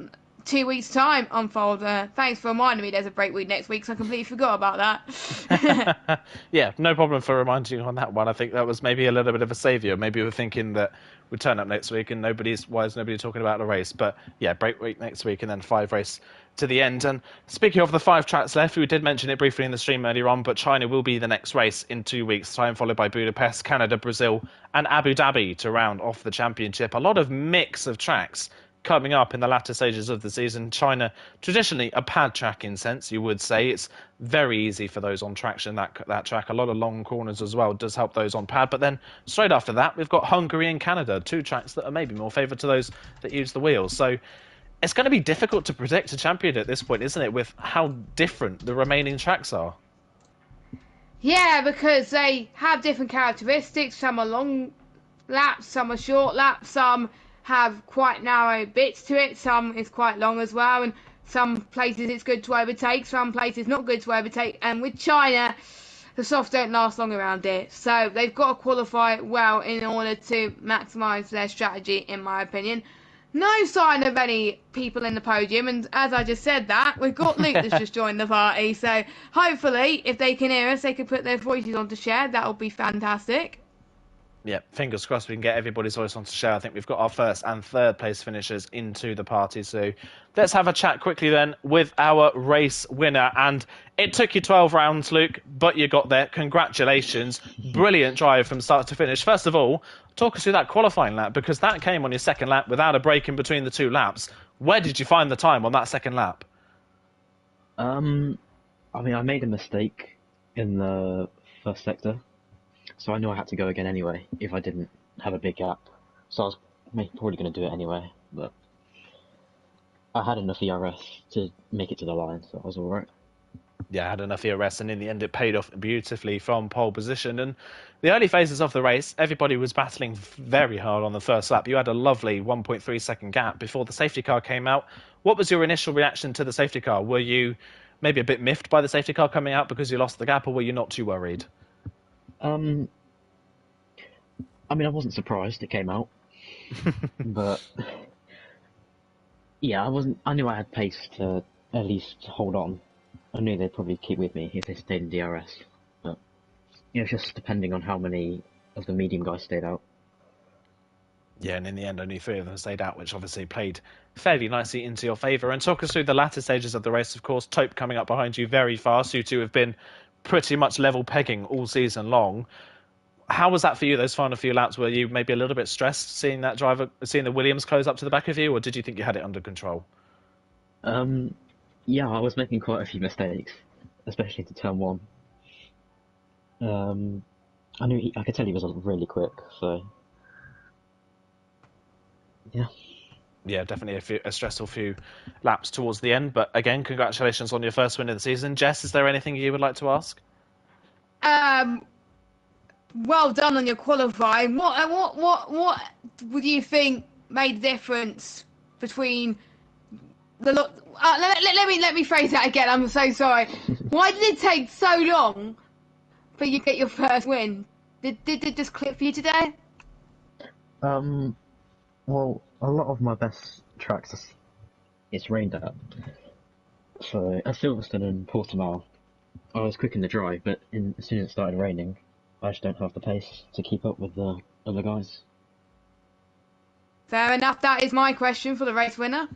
2 weeks' time unfold. Thanks for reminding me there's a break week next week, so I completely forgot about that. Yeah, no problem for reminding you on that one. I think that was maybe a little bit of a saviour. Maybe we're thinking that we'd turn up next week and why is nobody talking about the race? But yeah, break week next week and then 5 race to the end. And speaking of the 5 tracks left, we did mention it briefly in the stream earlier on, but China will be the next race in 2 weeks' time, followed by Budapest, Canada, Brazil, and Abu Dhabi to round off the championship. A lot of mix of tracks coming up in the latter stages of the season. China, traditionally a pad track in sense, you would say. It's very easy for those on traction, that track. A lot of long corners as well does help those on pad. But then straight after that, we've got Hungary and Canada, 2 tracks that are maybe more favoured to those that use the wheels. So it's going to be difficult to predict a champion at this point, isn't it, with how different the remaining tracks are? Yeah, because they have different characteristics. Some are long laps, some are short laps, some have quite narrow bits to it, some is quite long as well, and some places it's good to overtake, some places not good to overtake. And with China, the softs don't last long around here, so they've got to qualify well in order to maximise their strategy, in my opinion. No sign of any people in the podium, and as I just said that, we've got Luke that's just joined the party, so hopefully if they can hear us, they can put their voices on to share. That'll be fantastic. Yeah, fingers crossed we can get everybody's voice on to share. I think we've got our 1st and 3rd place finishers into the party. So let's have a chat quickly then with our race winner. And it took you 12 rounds, Luke, but you got there. Congratulations. Brilliant drive from start to finish. First of all, talk us through that qualifying lap, because that came on your 2nd lap without a break in between the 2 laps. Where did you find the time on that 2nd lap? I mean, I made a mistake in the first sector. So I knew I had to go again anyway, if I didn't have a big gap. So I was probably going to do it anyway, but I had enough ERS to make it to the line, so I was alright. Yeah, I had enough ERS, and in the end it paid off beautifully from pole position. And the early phases of the race, everybody was battling very hard on the first lap. You had a lovely 1.3 second gap before the safety car came out. What was your initial reaction to the safety car? Were you maybe a bit miffed by the safety car coming out because you lost the gap, or were you not too worried? I mean, I wasn't surprised it came out, but yeah, I knew I had pace to at least hold on. I knew they'd probably keep with me if they stayed in DRS, but it's just depending on how many of the medium guys stayed out. Yeah, and in the end, only 3 of them stayed out, which obviously played fairly nicely into your favour. And talk us through the latter stages of the race, of course. Taupe coming up behind you very fast. You two have been pretty much level pegging all season long. How was that for you, those final few laps? Were you maybe a little bit stressed seeing the Williams close up to the back of you, or did you think you had it under control? Yeah, I was making quite a few mistakes, especially into turn 1. I could tell he was really quick, so yeah. Yeah, definitely a stressful few laps towards the end. But again, congratulations on your first win of the season. Jess, is there anything you would like to ask? Well done on your qualifying. What would you think made the difference between the let me phrase that again. I'm so sorry. Why did it take so long for you to get your first win? Did it just click for you today? Well, a lot of my best tracks it's rained at. So at Silverstone and Portimao, I was quick in the drive, but as soon as it started raining, I just don't have the pace to keep up with the other guys. Fair enough. That is my question for the race winner.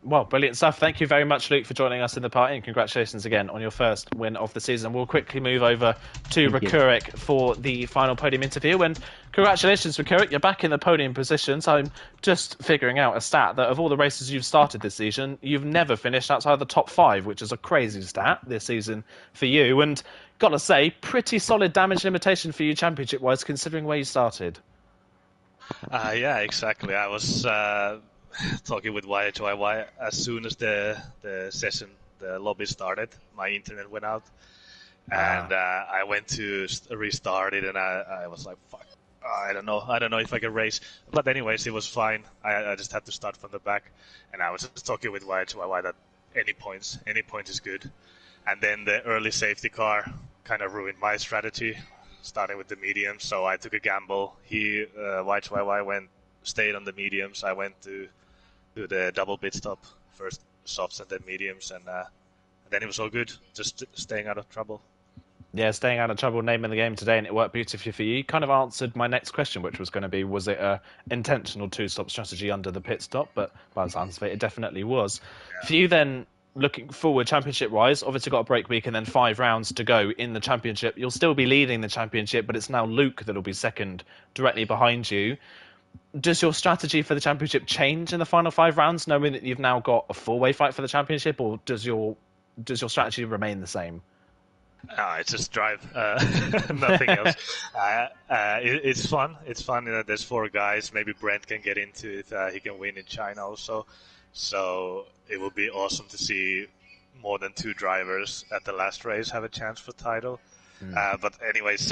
Well, brilliant stuff. Thank you very much, Luke, for joining us in the party, and congratulations again on your first win of the season. We'll quickly move over to Rakurik for the final podium interview. And congratulations, Rakurik, you're back in the podium position. So I'm just figuring out a stat that of all the races you've started this season, you've never finished outside the top 5, which is a crazy stat this season for you. And got to say, pretty solid damage limitation for you championship-wise, considering where you started. Yeah, exactly. I was talking with YHYY as soon as the session, the lobby started. My internet went out, and I went to restart it, and I was like, "Fuck, I don't know if I can race." But anyways, it was fine. I just had to start from the back, and I was just talking with YHYY that any point is good. And then the early safety car kind of ruined my strategy, starting with the medium. So I took a gamble. YHYY stayed on the mediums. I went to do the double pit stop first softs and then mediums, and then it was all good, just staying out of trouble. Yeah, staying out of trouble, naming the game today, and it worked beautifully for you. You kind of answered my next question, which was going to be, was it a intentional two-stop strategy under the pit stop? But by the sounds of it, it definitely was. Yeah. For you then, looking forward, championship-wise, obviously got a break week and then 5 rounds to go in the championship. You'll still be leading the championship, but it's now Luke that'll be second directly behind you. Does your strategy for the championship change in the final 5 rounds, knowing that you've now got a 4-way fight for the championship, or does your strategy remain the same? It's just drive, nothing else. It's fun. It's fun. There's 4 guys. Maybe Brent can get into it. He can win in China also. So it will be awesome to see more than 2 drivers at the last race have a chance for title. But anyways,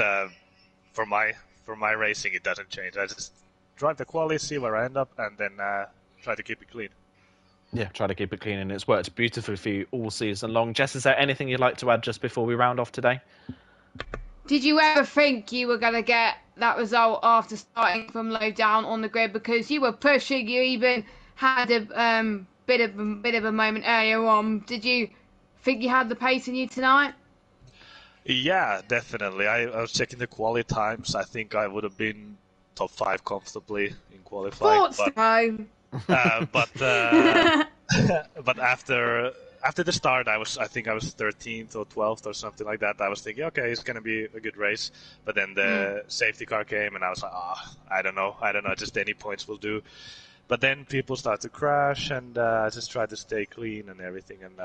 for my racing, it doesn't change. I just drive the quali, see where I end up, and then try to keep it clean. Yeah, try to keep it clean, and it's worked beautifully for you all season long. Jess, is there anything you'd like to add just before we round off today? Did you ever think you were going to get that result after starting from low down on the grid? Because you were pushing, you even had a bit of a moment earlier on. Did you think you had the pace in you tonight? Yeah, definitely. I was checking the quali times. I think I would have been top 5 comfortably in qualifying. But after the start, I think I was 13th or 12th or something like that. I was thinking, okay, it's gonna be a good race. But then the safety car came, and I was like, I don't know, just any points will do. But then people start to crash, and I just tried to stay clean and everything. And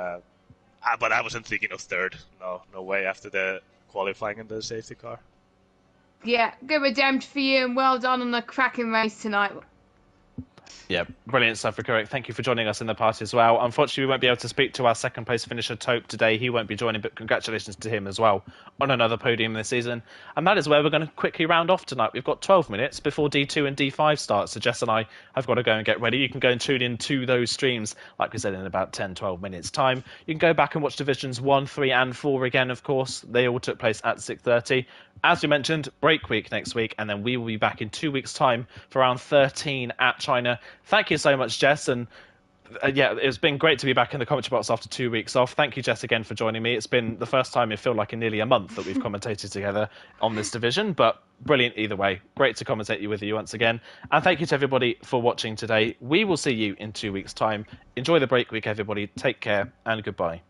but I wasn't thinking of third. No way after the qualifying and the safety car. Yeah, good redemption for you, and well done on the cracking race tonight. Yeah, brilliant stuff, Rick. Thank you for joining us in the party as well. Unfortunately, we won't be able to speak to our second place finisher, Tope, today. He won't be joining, but congratulations to him as well on another podium this season. And that is where we're going to quickly round off tonight. We've got 12 minutes before D2 and D5 starts, so Jess and I have got to go and get ready. You can go and tune in to those streams, like we said, in about 10, 12 minutes' time. You can go back and watch Divisions 1, 3 and 4 again, of course. They all took place at 6:30. As we mentioned, break week next week, and then we will be back in 2 weeks' time for round 13 at China. Thank you so much, Jess, and yeah, it's been great to be back in the commentary box after 2 weeks off. Thank you, Jess, again for joining me. It's been the first time, it feels like, in nearly a month that we've commentated together on this division, but brilliant either way. Great to commentate with you once again. And thank you to everybody for watching today. We will see you in 2 weeks' time. Enjoy the break week, everybody. Take care, and goodbye.